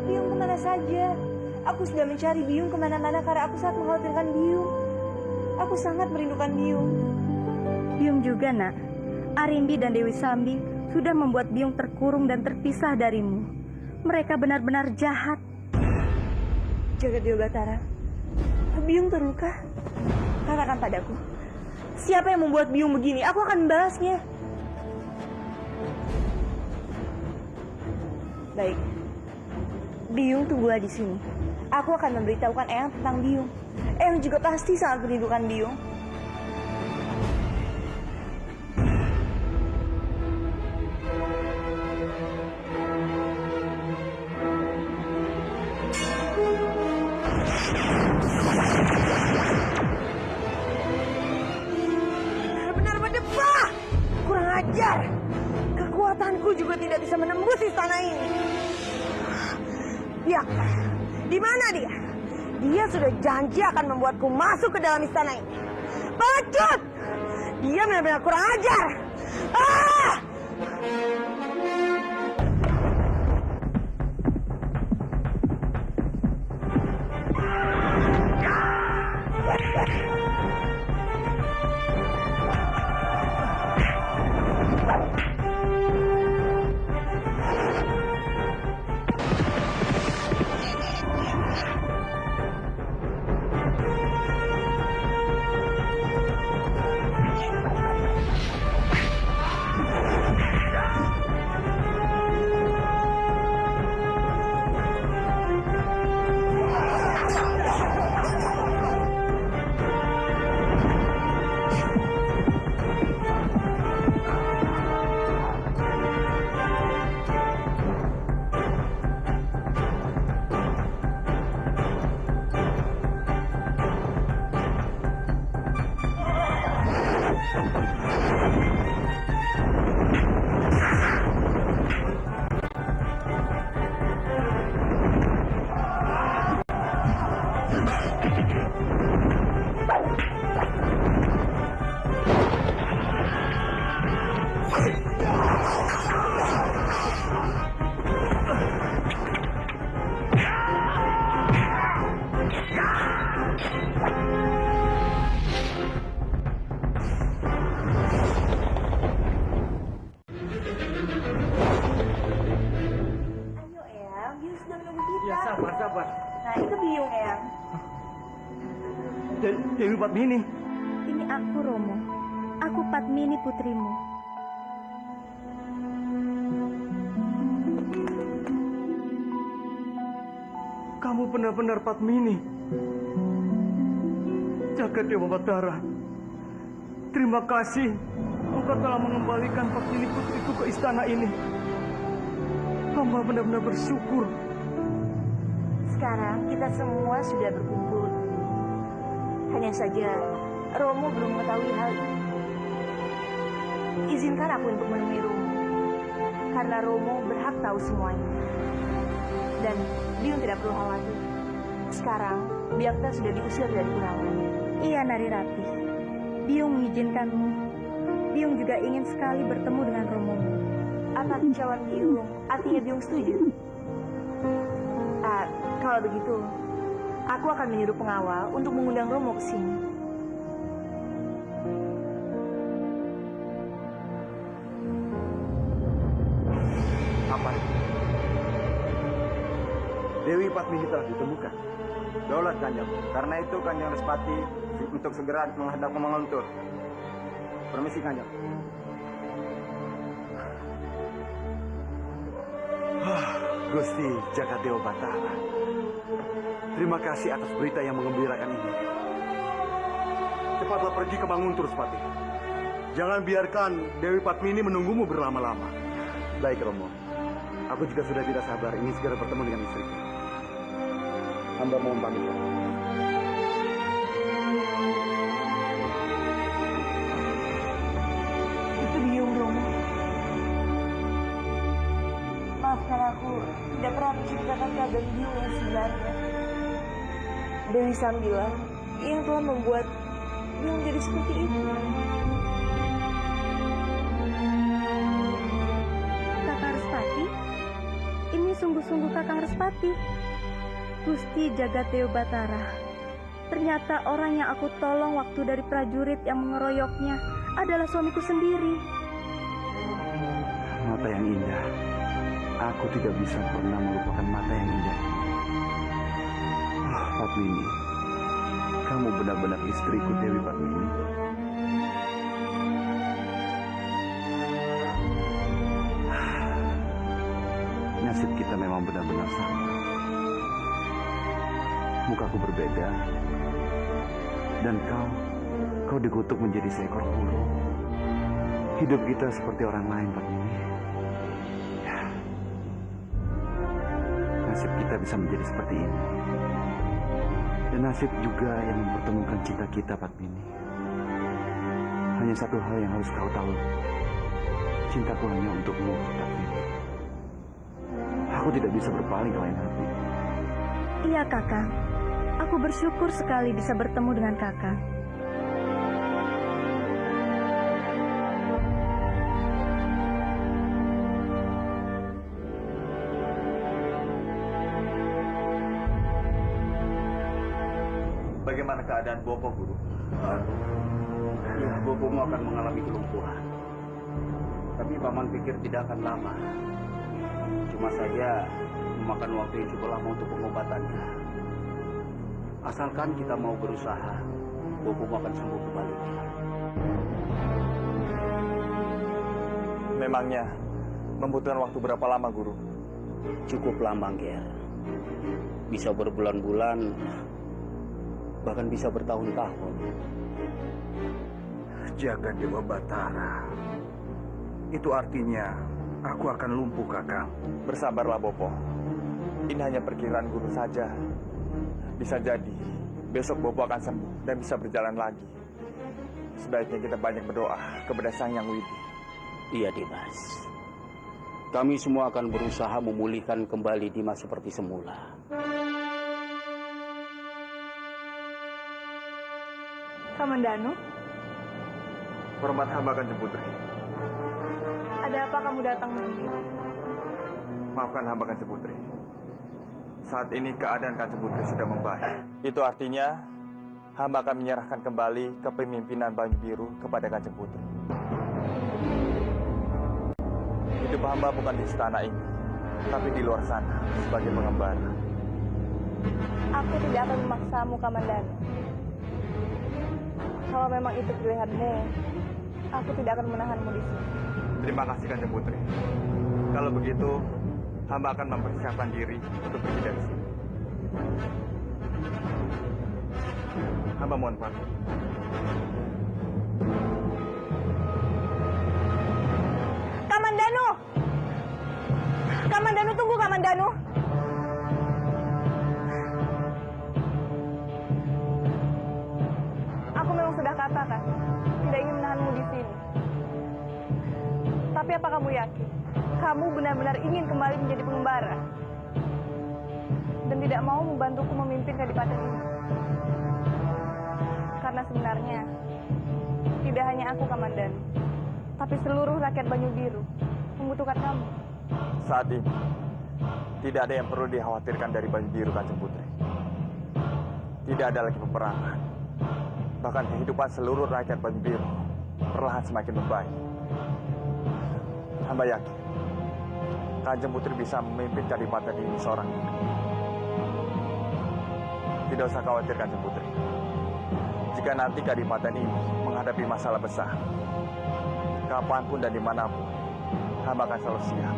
Biung kemana saja? Aku sudah mencari Biung kemana-mana karena aku sangat mengkhawatirkan Biung. Aku sangat merindukan Biung. Biung juga, nak. Arindi dan Dewi Sambi sudah membuat Biung terkurung dan terpisah darimu. Mereka benar-benar jahat. Jagat Dewa Batara, Biung terluka. Katakan padaku, siapa yang membuat Biung begini? Aku akan membalasnya. Baik. Biung tunggulah di sini. Aku akan memberitahukan Eyang tentang Biung. Eyang juga pasti sangat merindukan Biung. Benar-benar berdebah. Kurang ajar. Kekuatanku juga tidak bisa menembus istana ini. Ya, di mana dia? Dia sudah janji akan membuatku masuk ke dalam istana ini. Pengecut! Dia benar-benar kurang ajar. Ah! Sabar. Nah, itu Biung, Eyang. Dewi Padmini. Ini aku, Romo. Aku Padmini, putrimu. Kamu benar-benar Padmini. Jagat Dewa Batara. Terima kasih. Engkau telah mengembalikan Padmini putriku ke istana ini. Hamba benar-benar bersyukur. Sekarang kita semua sudah berkumpul. Hanya saja Romo belum mengetahui hal ini. Izinkan aku untuk menemui Romo. Karena Romo berhak tahu semuanya. Dan Biung tidak perlu khawatir. Sekarang, Biakta sudah diusir dari Kunawan. Iya, Nari Ratih. Biung mengizinkanmu. Biung juga ingin sekali bertemu dengan Romomu. Apa kicauan Biung? Artinya Biung setuju? Kalau begitu, aku akan menyuruh pengawal untuk mengundang Romo ke sini. Apa? Dewi Padmini telah ditemukan. Daulat Kanjeng. Karena itu Kanjeng Respati untuk segera menghadap ke Manguntur. Permisi Kanjeng. Gusti Jagadewa Batara. Terima kasih atas berita yang mengembirakan ini. Cepatlah pergi ke Manguntur, Respati. Jangan biarkan Dewi Padmini menunggumu berlama-lama. Baik, Romo. Aku juga sudah tidak sabar ingin segera bertemu dengan istriku. Hamba mohon pamit. Itu Biung, Romo. Maafkan aku, tidak pernah menciptakan keadaan Biung yang sebenarnya. Dewi Sambila yang telah membuat Biung jadi seperti ini. Kakang Respati? Ini sungguh-sungguh Kakang Respati. Gusti Jagadewa Batara. Ternyata orang yang aku tolong waktu dari prajurit yang mengeroyoknya adalah suamiku sendiri. Mata yang indah. Aku tidak bisa pernah melupakan mata yang indah. Padmini, kamu benar-benar istriku, Dewi Padmini. Nasib kita memang benar-benar sama. Mukaku berbeda, dan kau dikutuk menjadi seekor burung. Hidup kita seperti orang lain, Padmini. Ya. Nasib kita bisa menjadi seperti ini. Dan nasib juga yang mempertemukan cinta kita, Padmini. Hanya satu hal yang harus kau tahu. Cintaku hanya untukmu, Padmini. Aku tidak bisa berpaling ke lain hati. Iya, Kakang. Aku bersyukur sekali bisa bertemu dengan Kakang. Bagaimana keadaan Bopo, Guru? Ya, Bopomu akan mengalami kelumpuhan. Tapi Paman pikir tidak akan lama. Cuma saja memakan waktu yang cukup lama untuk pengobatannya. Asalkan kita mau berusaha, Bopomu akan sembuh kembali. Memangnya membutuhkan waktu berapa lama, Guru? Cukup lama, Ger. Bisa berbulan-bulan, bahkan bisa bertahun-tahun. Jagadewa Batara. Itu artinya aku akan lumpuh, Kakang. Bersabarlah, Bopo. Ini hanya perkiraan Guru saja. Bisa jadi besok Bopo akan sembuh dan bisa berjalan lagi. Sebaiknya kita banyak berdoa kepada Sang Yang Widi. Iya, Dimas. Kami semua akan berusaha memulihkan kembali Dimas seperti semula. Kamandanu, Hormat hamba Kanjeng Putri. ada apa kamu datang begini? Maafkan hamba Kanjeng Putri. Saat ini keadaan Kanjeng Putri sudah membaik. Itu artinya hamba akan menyerahkan kembali kepemimpinan Banyu Biru kepada Kanjeng Putri. Hidup hamba bukan di istana ini, tapi di luar sana sebagai pengembara. Aku tidak akan memaksamu, Kamandanu. Kalau memang itu pilihanmu, aku tidak akan menahanmu di sini. Terima kasih Kanjeng Putri. Kalau begitu, hamba akan mempersiapkan diri untuk pergi dari sini. Hamba mohon pamit. Kamandanu! Kamandanu, tunggu, Kamandanu! Aku memang sudah katakan, tidak ingin menahanmu di sini. Tapi apa kamu yakin? Kamu benar-benar ingin kembali menjadi pengembara? dan tidak mau membantuku memimpin kadipaten ini. Karena sebenarnya tidak hanya aku Kamandanu, tapi seluruh rakyat Banyu Biru membutuhkan kamu. Saat ini, tidak ada yang perlu dikhawatirkan dari Banyu Biru, Kanjeng Putri. Tidak ada lagi peperangan. Bahkan kehidupan seluruh rakyat Banyu Biru perlahan semakin membaik. Hamba yakin, Kanjeng Putri bisa memimpin kadipaten ini seorang diri. Tidak usah khawatir, Kanjeng Putri. Jika nanti kadipaten ini menghadapi masalah besar, kapanpun dan dimanapun, hamba akan selalu siap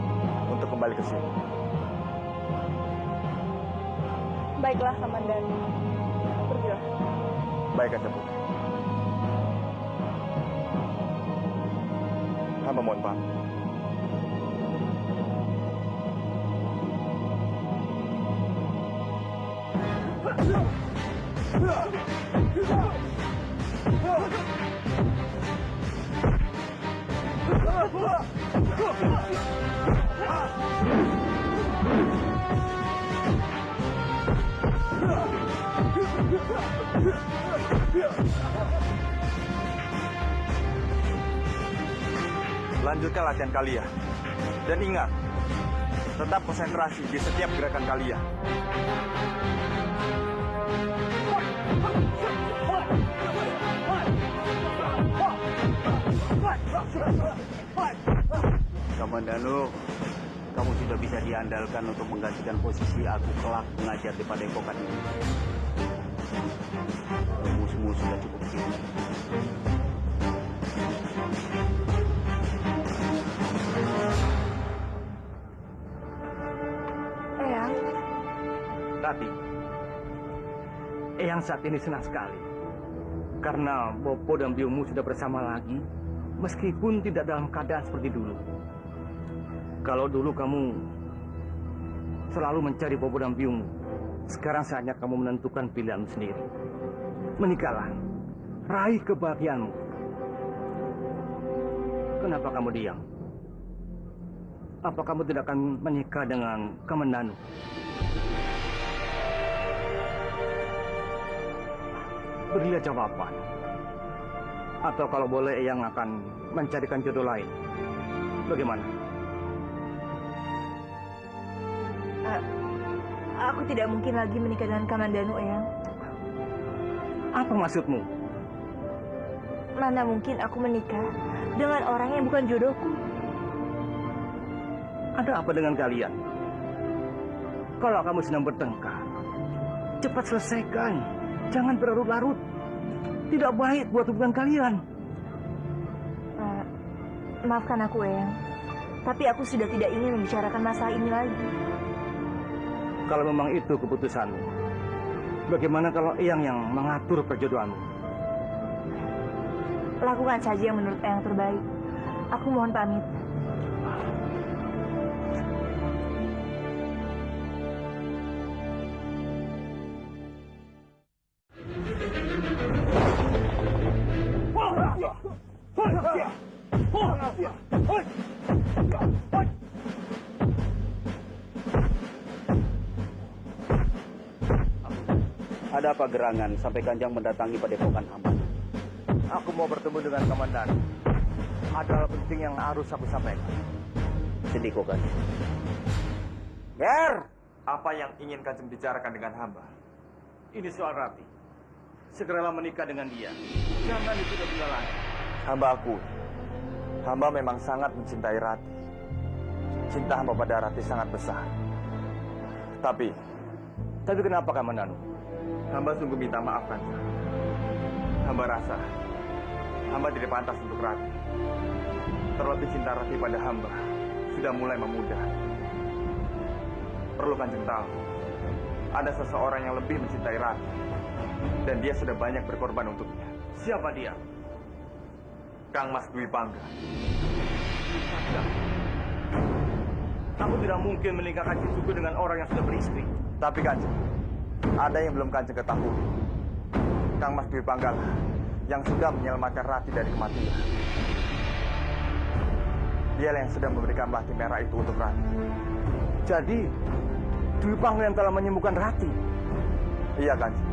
untuk kembali ke sini. Baiklah, Kamandanu. Pergilah. Baik, Kanjeng Putri. Hamba mohon pamit. Lanjutkan latihan kalian. Dan ingat, tetap konsentrasi di setiap gerakan kalian. Kamandanu, kamu sudah bisa diandalkan untuk menggantikan posisi aku kelak mengajar di padepokan ini. Musuhmu sudah cukup tinggi. Eyang, Rati, Eyang saat ini senang sekali. Karena Bopo dan Biungmu sudah bersama lagi, meskipun tidak dalam keadaan seperti dulu. Kalau dulu kamu selalu mencari Bopo dan Biungmu, sekarang saatnya kamu menentukan pilihanmu sendiri. Menikahlah, raih kebahagiaanmu. Kenapa kamu diam? Apa kamu tidak akan menikah dengan Kamandanu? Berilah jawaban. Atau kalau boleh Eyang akan mencarikan jodoh lain. Bagaimana? Aku tidak mungkin lagi menikah dengan Kamandanu, Eyang. Apa maksudmu? Mana mungkin aku menikah dengan orang yang bukan jodohku. Ada apa dengan kalian? Kalau kamu sedang bertengkar, cepat selesaikan. Jangan berlarut-larut. Tidak baik buat hubungan kalian. Maafkan aku, Eyang. Tapi aku sudah tidak ingin membicarakan masalah ini lagi. Kalau memang itu keputusanmu, bagaimana kalau Eyang yang mengatur perjodohanmu? Lakukan saja yang menurut Eyang terbaik. Aku mohon pamit. Ada apa gerangan sampai Kanjang mendatangi padepokan hamba? Aku mau bertemu dengan Komandan. Ada hal penting yang harus aku sampaikan. Sendiko, Kanjeng. Ger! Apa yang ingin Kanjeng bicarakan dengan hamba? Ini soal Rati. Segeralah menikah dengan dia. Jangan ditunda-tunda lagi. Hamba aku. Hamba memang sangat mencintai Rati. Cinta hamba pada Rati sangat besar. Tapi kenapa Kamandanu? Hamba sungguh minta maaf, Kanjeng. Hamba rasa hamba tidak pantas untuk Rati. Terlebih cinta Rati pada hamba sudah mulai memudar. Perlu Kanjeng tahu, ada seseorang yang lebih mencintai Rati, dan dia sudah banyak berkorban untuknya. Siapa dia? Kang Mas Dwi Pangga. Aku tidak mungkin menikahkan cucuku dengan orang yang sudah beristri. Tapi Kanjeng, ada yang belum Kanjeng ketahui. Kang Mas Dwi Pangga yang sudah menyelamatkan Rati dari kematian. Dialah yang sudah memberikan belati merah itu untuk Rati. Dwi Pangga yang telah menyembuhkan Rati. Iya, Kanjeng.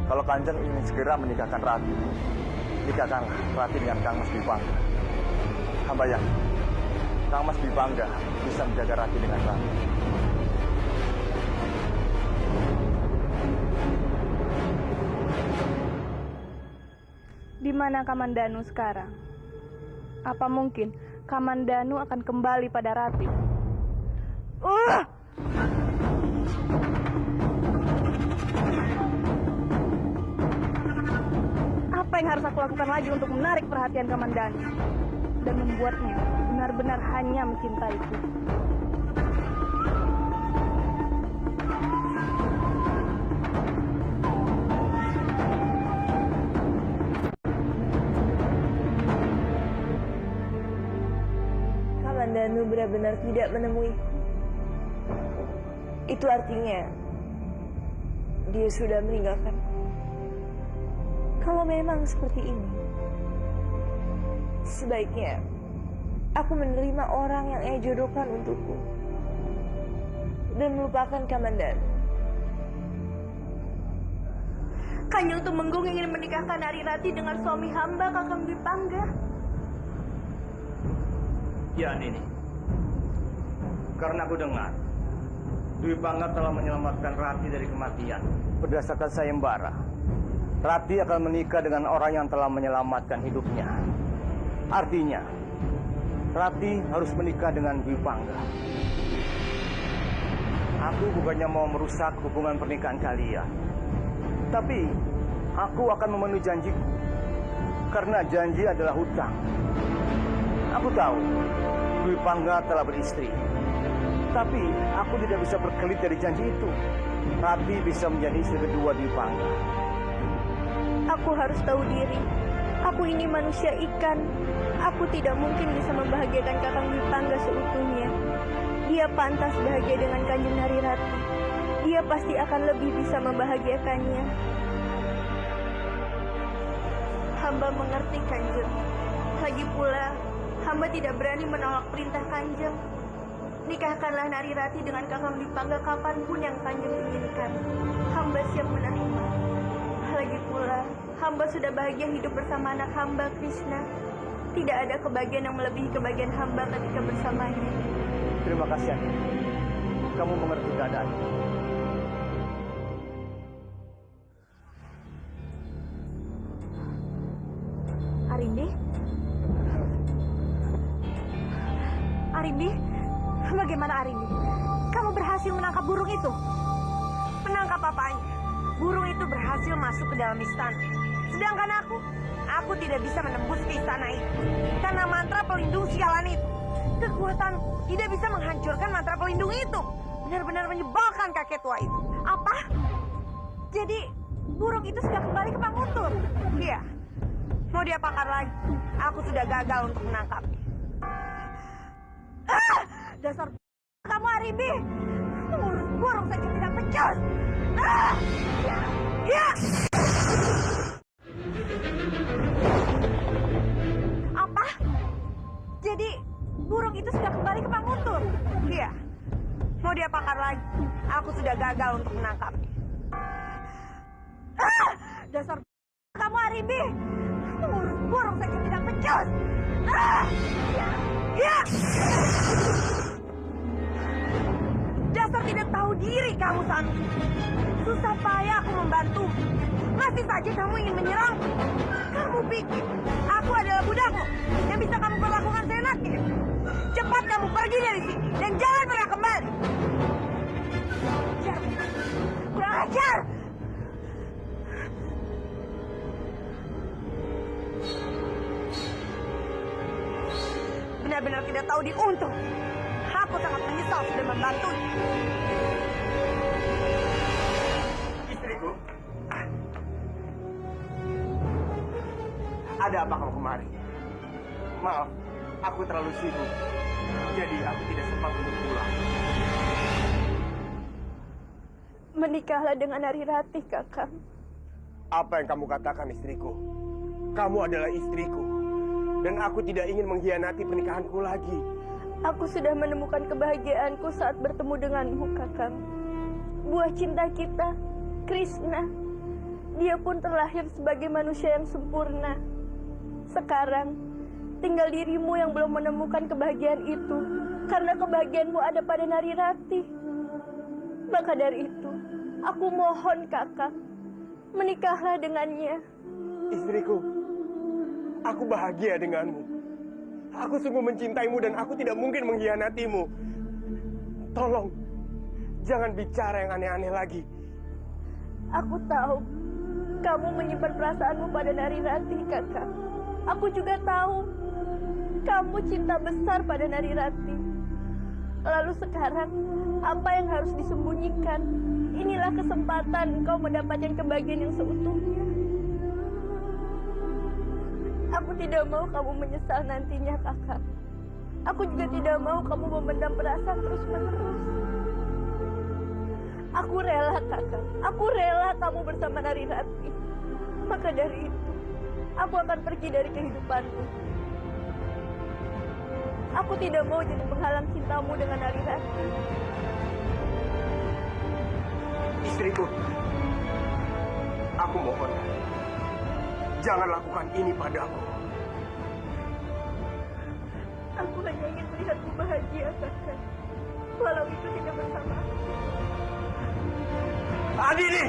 Kalau Kanjeng ingin segera menikahkan Rati, nikahkanlah Rati dengan Kang Mas Dwi Pangga. Hamba yakin Kang Mas Dwi Pangga bisa menjaga Rati dengan baik. Di mana Kamandanu sekarang? Apa mungkin Kamandanu akan kembali pada Rati? Apa yang harus aku lakukan lagi untuk menarik perhatian Kamandanu dan membuatnya benar-benar hanya mencintaiku? Kamandanu benar-benar tidak menemui. Itu artinya dia sudah meninggalkan. Kalau memang seperti ini, sebaiknya aku menerima orang yang ia jodohkan untukku dan melupakan Kamandanu. Kanjeng Tumenggung ingin menikahkan Narirati dengan suami hamba Kakang Dwi Pangga. Ya, Nini. Karena aku dengar Dwi Pangga telah menyelamatkan Rati dari kematian. Berdasarkan sayembara, Rati akan menikah dengan orang yang telah menyelamatkan hidupnya. Artinya, Rati harus menikah dengan Dwi Pangga. Aku bukannya mau merusak hubungan pernikahan kalian, tapi aku akan memenuhi janjiku. Karena janji adalah hutang. Aku tahu Dwi Pangga telah beristri, tapi aku tidak bisa berkelit dari janji itu. Rati bisa menjadi istri kedua Dwi Pangga. Aku harus tahu diri. Aku ini manusia ikan. Aku tidak mungkin bisa membahagiakan Kakang Dwi Pangga seutuhnya. Dia pantas bahagia dengan Kanjeng Narirati. Dia pasti akan lebih bisa membahagiakannya. Hamba mengerti, Kanjeng. Lagi pula, hamba tidak berani menolak perintah Kanjeng. Nikahkanlah Narirati dengan Kakang Dwi Pangga kapanpun yang Kanjeng inginkan. Hamba siap menerima. Lagi pula, hamba sudah bahagia hidup bersama anak hamba, Krishna. Tidak ada kebahagiaan yang melebihi kebahagiaan hamba ketika bersamanya. Terima kasih, Ani. Kamu mengerti keadaan. Arimbi? Arimbi? Bagaimana Arimbi? Kamu berhasil menangkap burung itu? Menangkap apanya? Burung itu berhasil masuk ke dalam istana. Sedangkan aku tidak bisa menembus ke istana itu. Karena mantra pelindung sialan itu. Kekuatanku tidak bisa menghancurkan mantra pelindung itu. Benar-benar menyebalkan kakek tua itu. Apa? Jadi, burung itu sudah kembali ke Panguntur? Iya. Mau diapakan lagi? Aku sudah gagal untuk menangkapnya. Dasar kamu Arimbi! Mengurus burung saja tidak becus! Apa? Jadi burung itu sudah kembali ke Panguntur? Iya. Mau diapakan lagi? Aku sudah gagal untuk menangkapnya. Dasar kamu Arimbi! Mengurus burung saja tidak becus! Dasar tidak tahu diri kamu, Sanu. Susah payah aku membantu. Masih saja kamu ingin menyerang. Kamu pikir aku adalah budakmu yang bisa kamu perlakukan seenaknya? Cepat kamu pergi dari sini dan jangan pernah kembali. Kurang ajar. Benar-benar tidak tahu diuntung. Aku sangat menyesal sudah membantunya. Istriku, ada apa kamu kemari? Maaf, aku terlalu sibuk. Jadi aku tidak sempat untuk pulang. Menikahlah dengan Narirati, Kakang. Apa yang kamu katakan, istriku? Kamu adalah istriku. Dan aku tidak ingin mengkhianati pernikahanku lagi. Aku sudah menemukan kebahagiaanku saat bertemu denganmu, Kakang. buah cinta kita, Krishna. Dia pun terlahir sebagai manusia yang sempurna. Sekarang, tinggal dirimu yang belum menemukan kebahagiaan itu, karena kebahagiaanmu ada pada Nari Rati. Maka dari itu, aku mohon kakak, menikahlah dengannya. Istriku, aku bahagia denganmu. Aku sungguh mencintaimu dan aku tidak mungkin mengkhianatimu. Tolong, jangan bicara yang aneh-aneh lagi. Aku tahu kamu menyimpan perasaanmu pada Nari Rati, kakak. Aku juga tahu kamu cinta besar pada Nari Rati. Lalu sekarang, apa yang harus disembunyikan? Inilah kesempatan engkau mendapatkan kebahagiaan yang seutuhnya. Aku tidak mau kamu menyesal nantinya, kakak. Aku juga tidak mau kamu memendam perasaan terus-menerus. Aku rela, kakak. Aku rela kamu bersama Nari Rati. Maka dari itu, aku akan pergi dari kehidupanmu. Aku tidak mau jadi penghalang cintamu dengan Nari Rati. Istriku, aku mohon, jangan lakukan ini padaku. Aku hanya ingin melihatmu bahagia, kakak. Walau itu tidak bersama aku. Adini!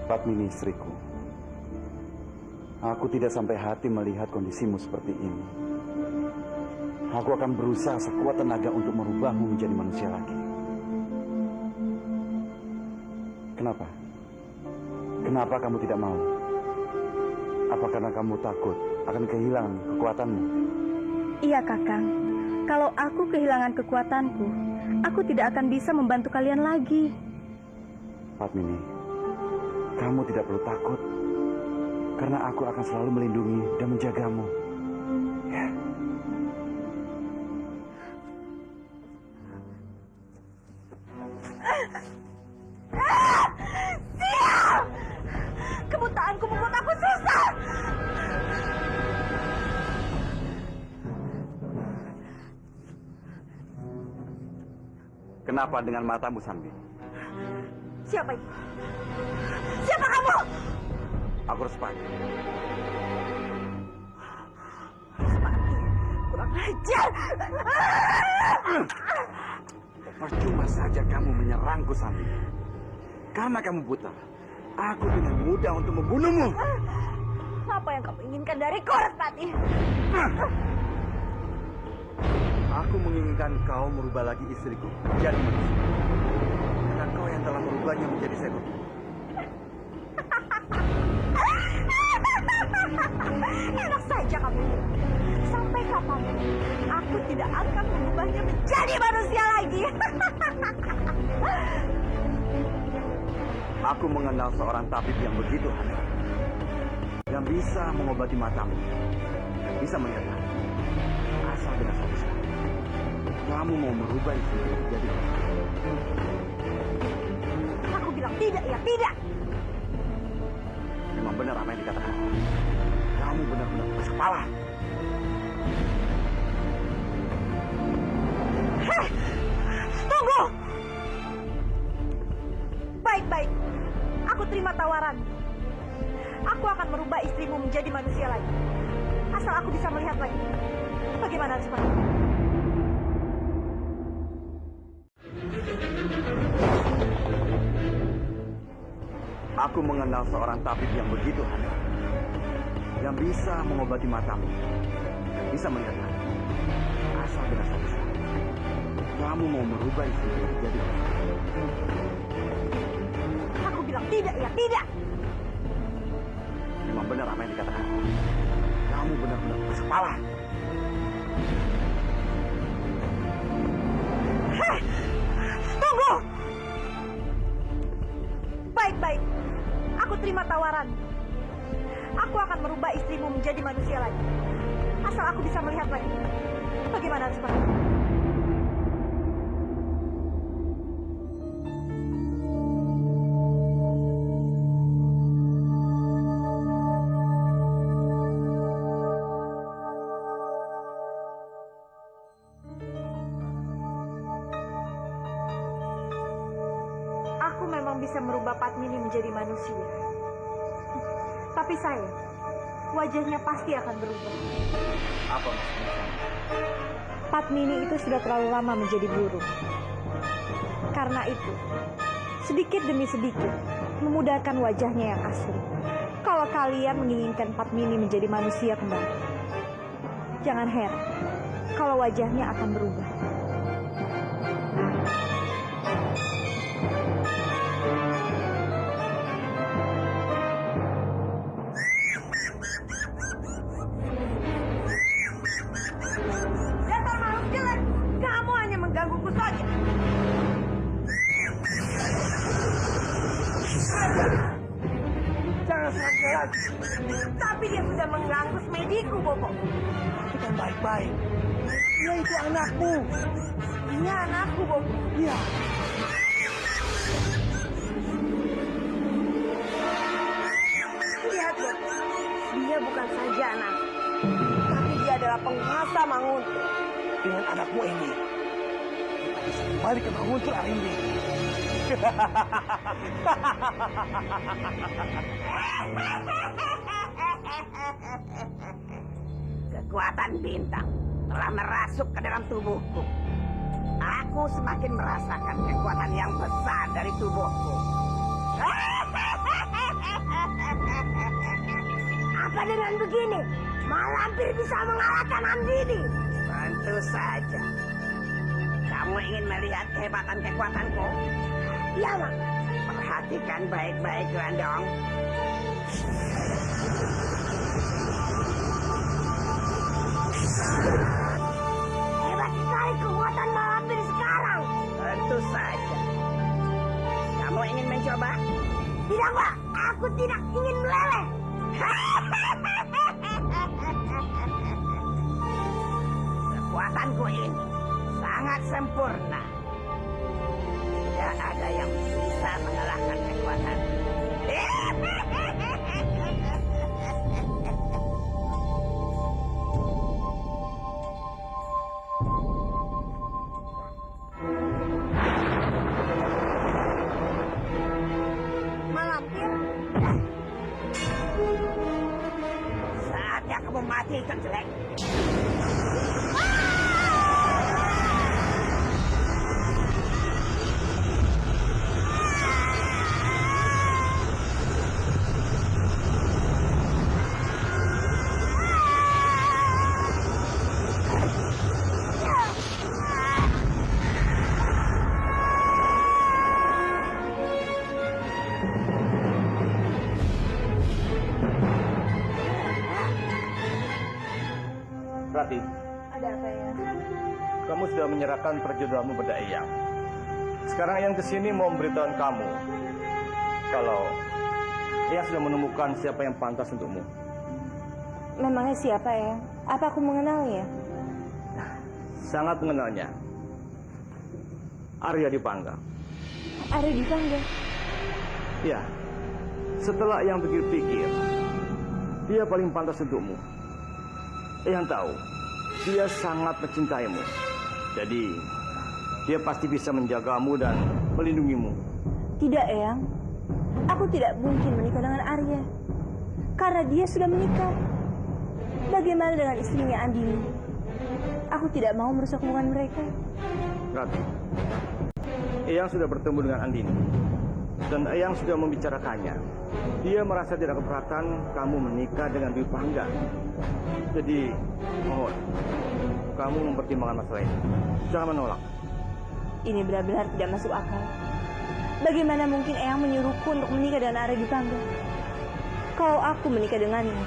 Padmini, istriku. Aku tidak sampai hati melihat kondisimu seperti ini. Aku akan berusaha sekuat tenaga untuk merubahmu menjadi manusia lagi. Kenapa? Kenapa kamu tidak mau? Apa karena kamu takut akan kehilangan kekuatanmu? Iya, kakang. Kalau aku kehilangan kekuatanku, aku tidak akan bisa membantu kalian lagi. Padmini, kamu tidak perlu takut. Karena aku akan selalu melindungi dan menjagamu. Ya. Sial! Kebutaanku membuat aku susah. Kenapa dengan matamu, Sambi? Siapa itu? Siapa kamu? Aku Respati. Kurang ajar. Percuma saja kamu menyerangku, Sambi. Karena kamu buta, aku dengan mudah untuk membunuhmu. Apa yang kamu inginkan dariku, Respati? Aku menginginkan kau merubah lagi istriku jadi manusia. Karena kau yang telah merubahnya menjadi seekor. Enak saja kamu. Sampai kapan aku tidak akan mengubahnya menjadi manusia lagi. Aku mengenal seorang tabib yang begitu handal, yang bisa mengobati matamu, dan bisa melihat lagi. Asal dengan satu syarat, kamu mau merubah istrimu menjadi manusia. Aku bilang tidak, ya tidak. Memang benar apa yang dikatakan. Kamu benar-benar keras kepala. Hei, tunggu. Baik-baik, aku terima tawaran. Aku akan merubah istrimu menjadi manusia lagi. Asal aku bisa melihat lagi. Bagaimana seperti itu? Aku mengenal seorang tabib yang begitu handal, yang bisa mengobati matamu, dan bisa melihat lagi. Asal dengan satu syarat, kamu mau merubah istrimu menjadi manusia. Aku bilang tidak, ya tidak. Memang benar apa yang dikatakan. Kamu benar-benar keras kepala. Hei, tunggu. Baik-baik, aku terima tawaran. Aku akan merubah istrimu menjadi manusia lagi. Asal aku bisa melihat lagi. Bagaimana seperti itu? menjadi manusia. Tapi sayang, wajahnya pasti akan berubah. Apa maksudnya? Padmini itu sudah terlalu lama menjadi burung. Karena itu, sedikit demi sedikit, memudahkan wajahnya yang asli. Kalau kalian menginginkan Padmini menjadi manusia kembali, jangan heran kalau wajahnya akan berubah. Dasar makhluk jelek, kamu hanya menggangguku saja. Jangan serang dia lagi. Tapi dia sudah mengganggu semediku, Bobo. Perhatikan baik-baik. Dia itu anakmu. Dia anakku, Bobo. Iya. Lihat, Bobo. Dia bukan saja anak, tapi dia adalah penguasa Manguntul. Dengan anakmu ini, kita bisa kembali ke Manguntul Arimbi. Kekuatan bintang telah merasuk ke dalam tubuhku. Aku semakin merasakan kekuatan yang besar dari tubuhku. Apa dengan begini? Malampir bisa mengalahkan Andini. Tentu saja. Kamu ingin melihat kehebatan kekuatanku? Ya, Mak. Perhatikan baik-baik, Grandong. Hebat sekali kekuatan Malampir sekarang. Tentu saja. Kamu ingin mencoba? Tidak, Pak. Aku tidak ingin meleleh. Kekuatanku ini sangat sempurna. Tidak ada yang bisa mengalahkan kekuatan. Malampir. Saatnya kamu mati, ikan jelek. Rati, Ada apa ya? kamu sudah menyerahkan perjodohanmu pada Eyang. Sekarang Eyang kesini mau memberitahu kamu kalau Eyang sudah menemukan siapa yang pantas untukmu. Memangnya siapa ya? Apa aku mengenalnya? Sangat mengenalnya. Arya Dipangga. Arya Dipangga. Ya, setelah Eyang pikir-pikir, dia paling pantas untukmu. Eyang tahu, dia sangat mencintaimu. Jadi, dia pasti bisa menjagamu dan melindungimu. Tidak, Eyang. Aku tidak mungkin menikah dengan Arya. Karena dia sudah menikah. Bagaimana dengan istrinya Andini? Aku tidak mau merusak hubungan mereka. Rati, Eyang sudah bertemu dengan Andini. Dan Eyang sudah membicarakannya. Dia merasa tidak keberatan kamu menikah dengan Dwi Pangga. Jadi, mohon, kamu mempertimbangkan masalah ini. Jangan menolak. Ini benar-benar tidak masuk akal. Bagaimana mungkin Eyang menyuruhku untuk menikah dengan Arya Dipangga? Kalau aku menikah dengannya,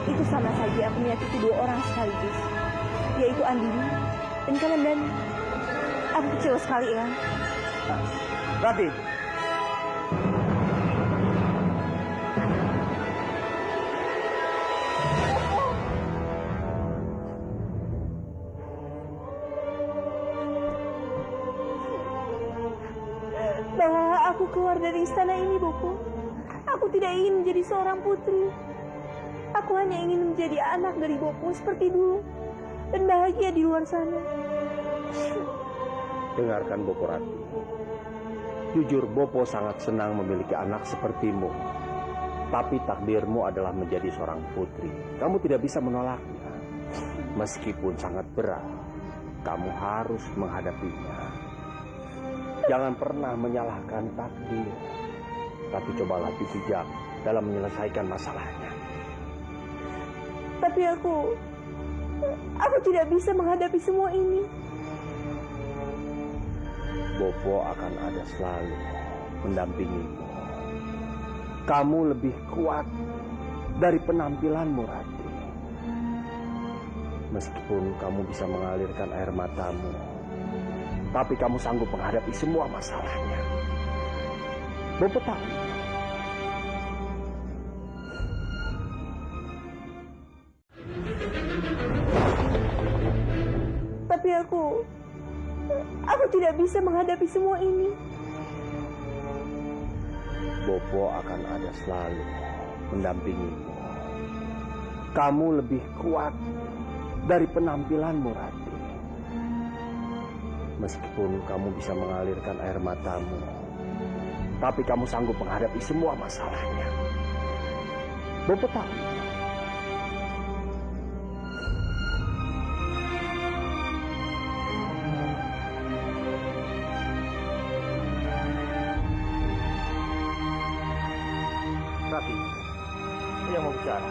itu sama saja aku menyakiti dua orang sekaligus, yaitu Andini dan Kamandanu. Aku kecewa sekali, Eyang. Rati, bawa aku keluar dari istana ini, Bopo. Aku tidak ingin menjadi seorang putri. Aku hanya ingin menjadi anak dari Bopo seperti dulu dan bahagia di luar sana. dengarkan Bopo Rati. Jujur, Bopo sangat senang memiliki anak sepertimu. Tapi takdirmu adalah menjadi seorang putri. Kamu tidak bisa menolaknya. Meskipun sangat berat, kamu harus menghadapinya. Jangan pernah menyalahkan takdir. Tapi cobalah bijak dalam menyelesaikan masalahnya. Tapi aku tidak bisa menghadapi semua ini. Bopo akan ada selalu mendampingimu. Kamu lebih kuat dari penampilanmu, Rati. Meskipun kamu bisa mengalirkan air matamu, tapi kamu sanggup menghadapi semua masalahnya. Bopo tahu. Tapi aku tidak bisa menghadapi semua ini. Bopo akan ada selalu mendampingimu. Kamu lebih kuat dari penampilanmu, Rati. Meskipun kamu bisa mengalirkan air matamu, tapi kamu sanggup menghadapi semua masalahnya. Bopo tahu. Rati, yang mau bicara.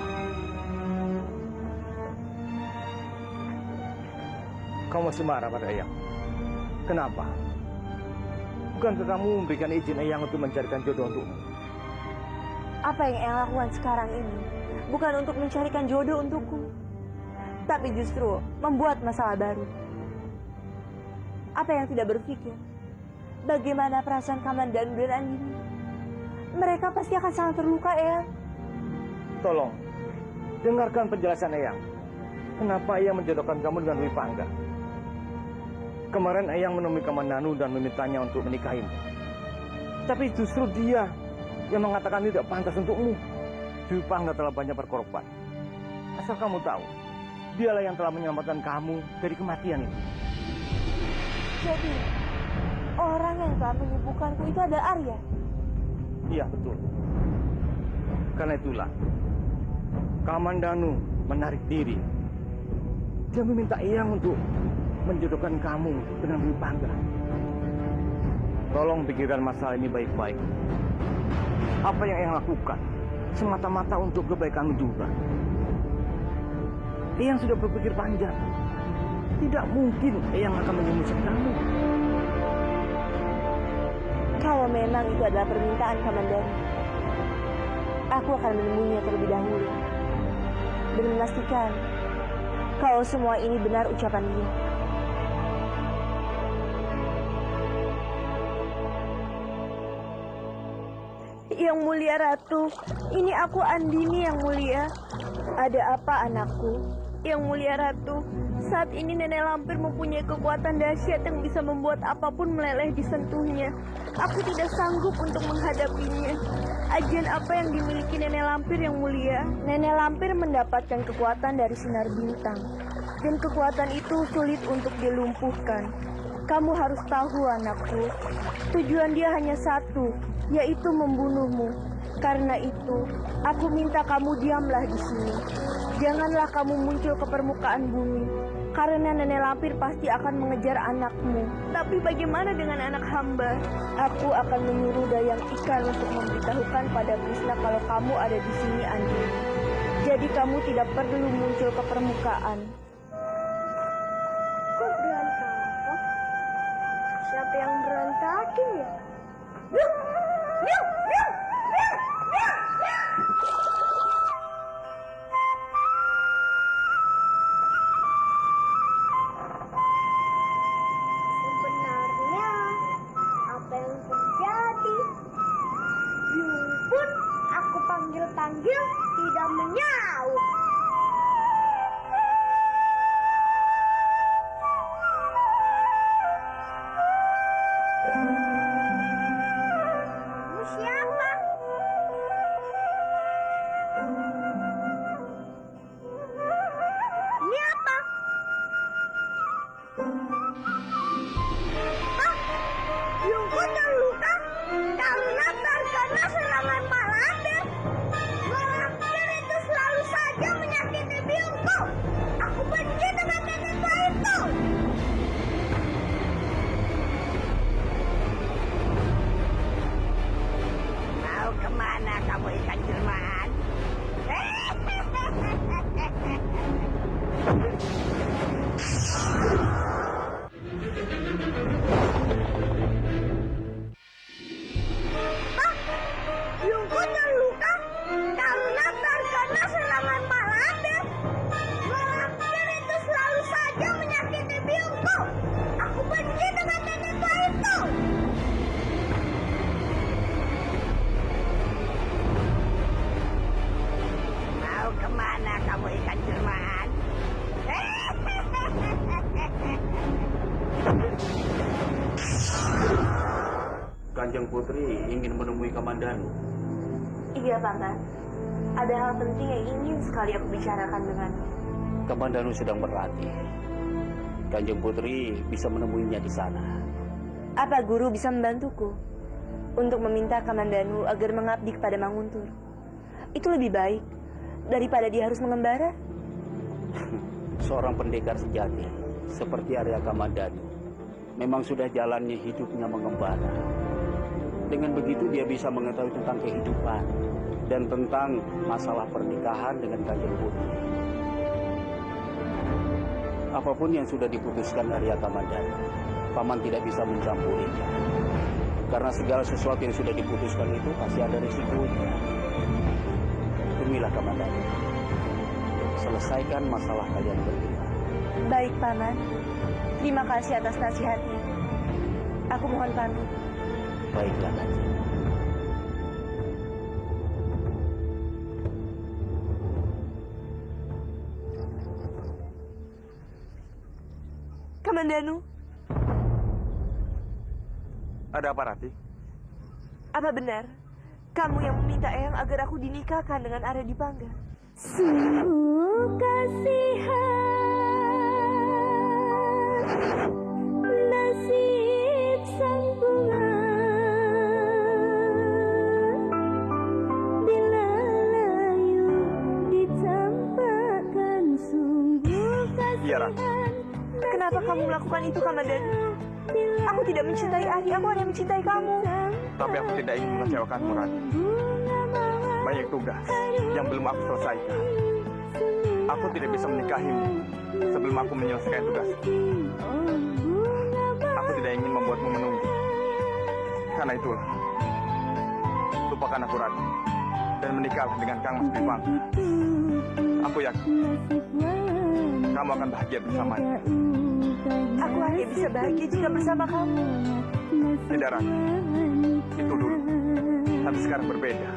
Kamu masih marah pada Eyang? Kenapa? Bukankah kamu memberikan izin Eyang untuk mencarikan jodoh untukmu? Apa yang Eyang lakukan sekarang ini bukan untuk mencarikan jodoh untukku, tapi justru membuat masalah baru. Apa yang tidak berpikir bagaimana perasaan Kamandanu dan Andini? Mereka pasti akan sangat terluka, Eyang. Tolong, dengarkan penjelasan Eyang. Kenapa Eyang menjodohkan kamu dengan Dwi Pangga? Kemarin Eyang menemui Kamandanu dan memintanya untuk menikahimu. Tapi justru dia yang mengatakan tidak pantas untukmu. Dwi Pangga telah banyak berkorban. Asal kamu tahu, dialah yang telah menyelamatkan kamu dari kematian itu. Jadi, orang yang telah menyembuhkanku itu adalah Arya. Iya, betul. Karena itulah Kamandanu menarik diri. Dia meminta Eyang untuk menjodohkan kamu dengan Dwi Pangga. Tolong pikirkan masalah ini baik-baik. Apa yang Eyang lakukan semata-mata untuk kebaikanmu juga. Eyang sudah berpikir panjang. Tidak mungkin Eyang akan menyembunyikan kamu. Kalau memang itu adalah permintaan Kamandanu, aku akan menemuinya terlebih dahulu dan memastikan kalau semua ini benar ucapan dia. Yang mulia Ratu, ini aku Andini yang mulia. Ada apa anakku? Yang mulia Ratu, saat ini Nenek Lampir mempunyai kekuatan dahsyat yang bisa membuat apapun meleleh disentuhnya. Aku tidak sanggup untuk menghadapinya. Ajian apa yang dimiliki Nenek Lampir yang mulia? Nenek Lampir mendapatkan kekuatan dari sinar bintang. Dan kekuatan itu sulit untuk dilumpuhkan. Kamu harus tahu anakku, tujuan dia hanya satu, yaitu membunuhmu. Karena itu, aku minta kamu diamlah di sini. Janganlah kamu muncul ke permukaan bumi, karena Nenek Lampir pasti akan mengejar anakmu. Tapi bagaimana dengan anak hamba? Aku akan menyuruh Dayang Ikan untuk memberitahukan pada Krishna kalau kamu ada di sini, Andini. Jadi kamu tidak perlu muncul ke permukaan. Kok berantakan? Siapa yang berantakin ya? Sebenarnya apa yang terjadi? Biung pun aku panggil-panggil tidak menyaut. Kamu siapa? Ini apa? Ah, Biungku terluka. Biungku terluka karena terkena serangan malampir. Malampir itu selalu saja menyakiti biungku. Aku benci dengan nenek tua itu. Mau kemana kamu ikan jelmaan? Kanjeng Putri ingin menemui Kamandanu. Iya, Paman. Ada hal penting yang ingin sekali aku bicarakan dengannya. Kamandanu sedang berlatih. Kanjeng Putri bisa menemuinya di sana. Apa guru bisa membantuku untuk meminta Kamandanu agar mengabdi kepada Manguntur? Itu lebih baik daripada dia harus mengembara. Seorang pendekar sejati seperti Arya Kamandanu memang sudah jalannya hidupnya mengembara. Dengan begitu dia bisa mengetahui tentang kehidupan dan tentang masalah pernikahan dengan Kanjeng Putri. Apapun yang sudah diputuskan Arya Kamandanu, Paman tidak bisa mencampurinya. Karena segala sesuatu yang sudah diputuskan itu pasti ada risikonya. Demilah Kamandanu, selesaikan masalah kalian berdua. Baik, Paman. Terima kasih atas nasihatnya. Aku mohon pamit. Baiklah, Kanjeng. Kamandanu, Ada apa, Rati? apa benar kamu yang meminta Eyang agar aku dinikahkan dengan Arya Dipangga? Sungguh kasihan nasib sang bunga bila layu ditampakkan. Sungguh Iya, Rati. kasihan. Kenapa kamu melakukan itu, Kamandanu? Aku tidak mencintai Arya, aku hanya mencintai kamu. Tapi aku tidak ingin mengecewakanmu, Rati. Banyak tugas yang belum aku selesaikan. Aku tidak bisa menikahimu sebelum aku menyelesaikan tugas. Aku tidak ingin membuatmu menunggu. Karena itulah, lupakan aku, Rati, dan menikahlah dengan Kang Mas Dipangga. Aku yakin kamu akan bahagia bersamanya. Aku hanya bisa bahagia jika bersama kamu. Tidak, Rati. Itu dulu. Tapi sekarang berbeda.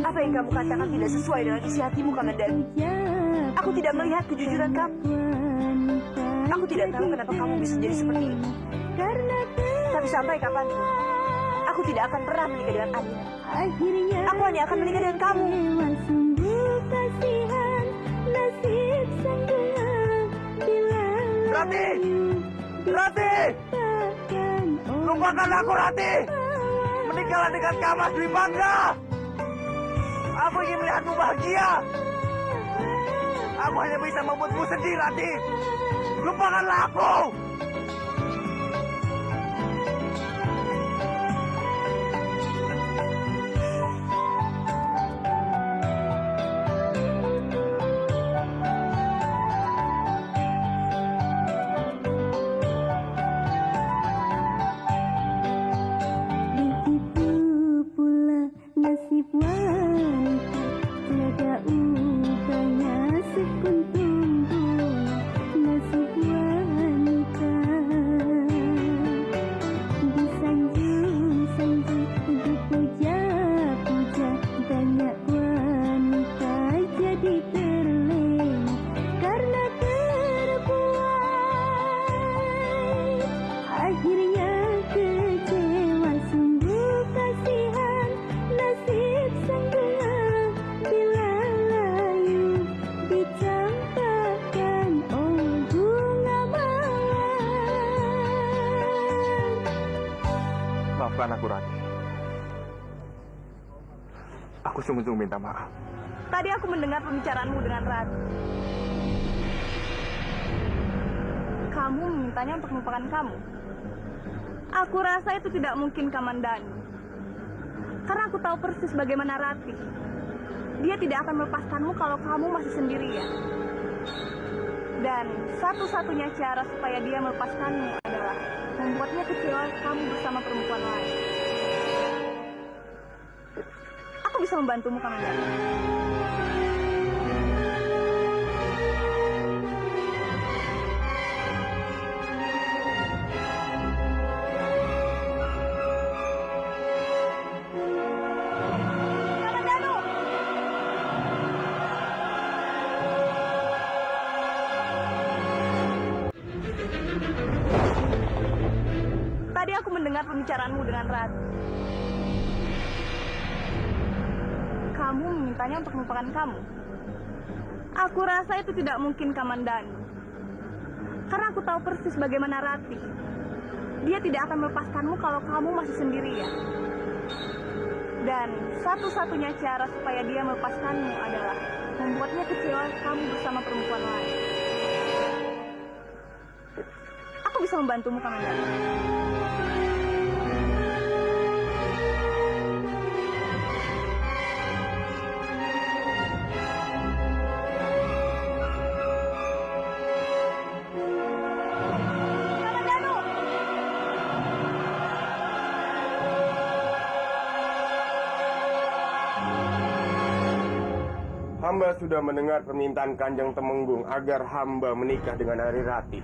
Apa yang kamu katakan tidak sesuai dengan isi hatimu, Kamandanu. Aku tidak melihat kejujuran kamu. Aku tidak tahu kenapa kamu bisa jadi seperti ini. Tapi sampai kapanpun, aku tidak akan pernah menikah dengan Arya. Aku hanya akan menikah dengan kamu. Rati! Rati! Lupakan aku, Rati! Menikahlah dengan Kang Mas Dipangga! Aku ingin melihatmu bahagia! Aku hanya bisa membuatmu sedih, Rati! Lupakanlah aku! Begitu pula nasib wanita, tiada ubahnya sekuntum pun nasib wanita. Disanjung-sanjung, dipuja-puja, banyak wanita jadi terlena karena terbuai. Akhirnya kecewa, sungguh kasihan nasib sang bunga bila layu ditampakkan. Oh, bunga mawar. Maafkan aku, Rati. Aku sungguh-sungguh minta maaf. Tadi aku mendengar pembicaraanmu dengan Ratu. Kamu memintanya untuk melupakan kamu. Aku rasa itu tidak mungkin, Kamandanu. Karena aku tahu persis bagaimana Ratih. Dia tidak akan melepaskanmu kalau kamu masih sendirian. Dan satu-satunya cara supaya dia melepaskanmu adalah membuatnya kecewa kamu bersama perempuan lain. Aku bisa membantumu, Kamandanu. Tadi aku mendengar pembicaraanmu dengan Ratu. Kamu memintanya untuk melupakan kamu. Aku rasa itu tidak mungkin, Kamandanu. Karena aku tahu persis bagaimana Rati. Dia tidak akan melepaskanmu kalau kamu masih sendirian. Dan satu-satunya cara supaya dia melepaskanmu adalah membuatnya kecewa kamu bersama perempuan lain. Aku bisa membantumu, Kamandanu. Hamba sudah mendengar permintaan Kanjeng Temenggung agar hamba menikah dengan Arirati.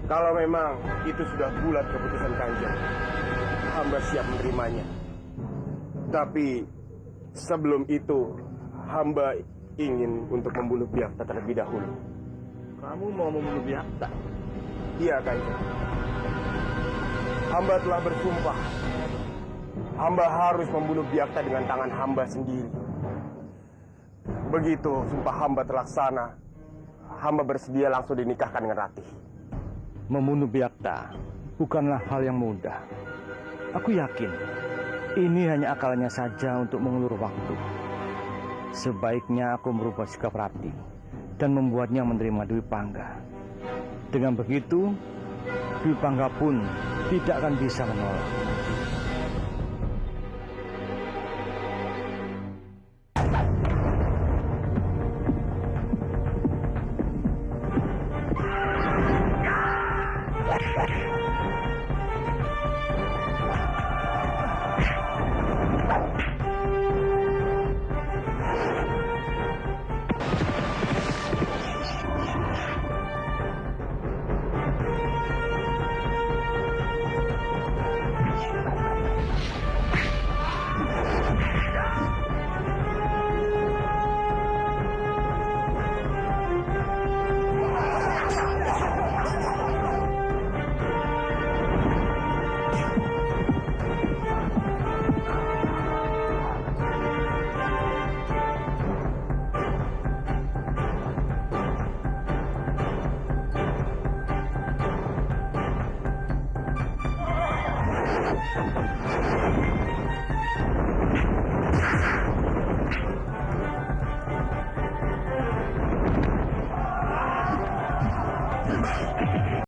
Kalau memang itu sudah bulat keputusan Kanjeng, hamba siap menerimanya. Tapi sebelum itu, hamba ingin untuk membunuh Biakta terlebih dahulu. Kamu mau membunuh Biakta? Iya, Kanjeng. Hamba telah bersumpah. Hamba harus membunuh Biakta dengan tangan hamba sendiri. Begitu sumpah hamba terlaksana, hamba bersedia langsung dinikahkan dengan Ratih. Membunuh Biakta bukanlah hal yang mudah. Aku yakin ini hanya akalnya saja untuk mengulur waktu. Sebaiknya aku merubah sikap Rati dan membuatnya menerima Dwi Pangga. Dengan begitu, Dwi Pangga pun tidak akan bisa menolak.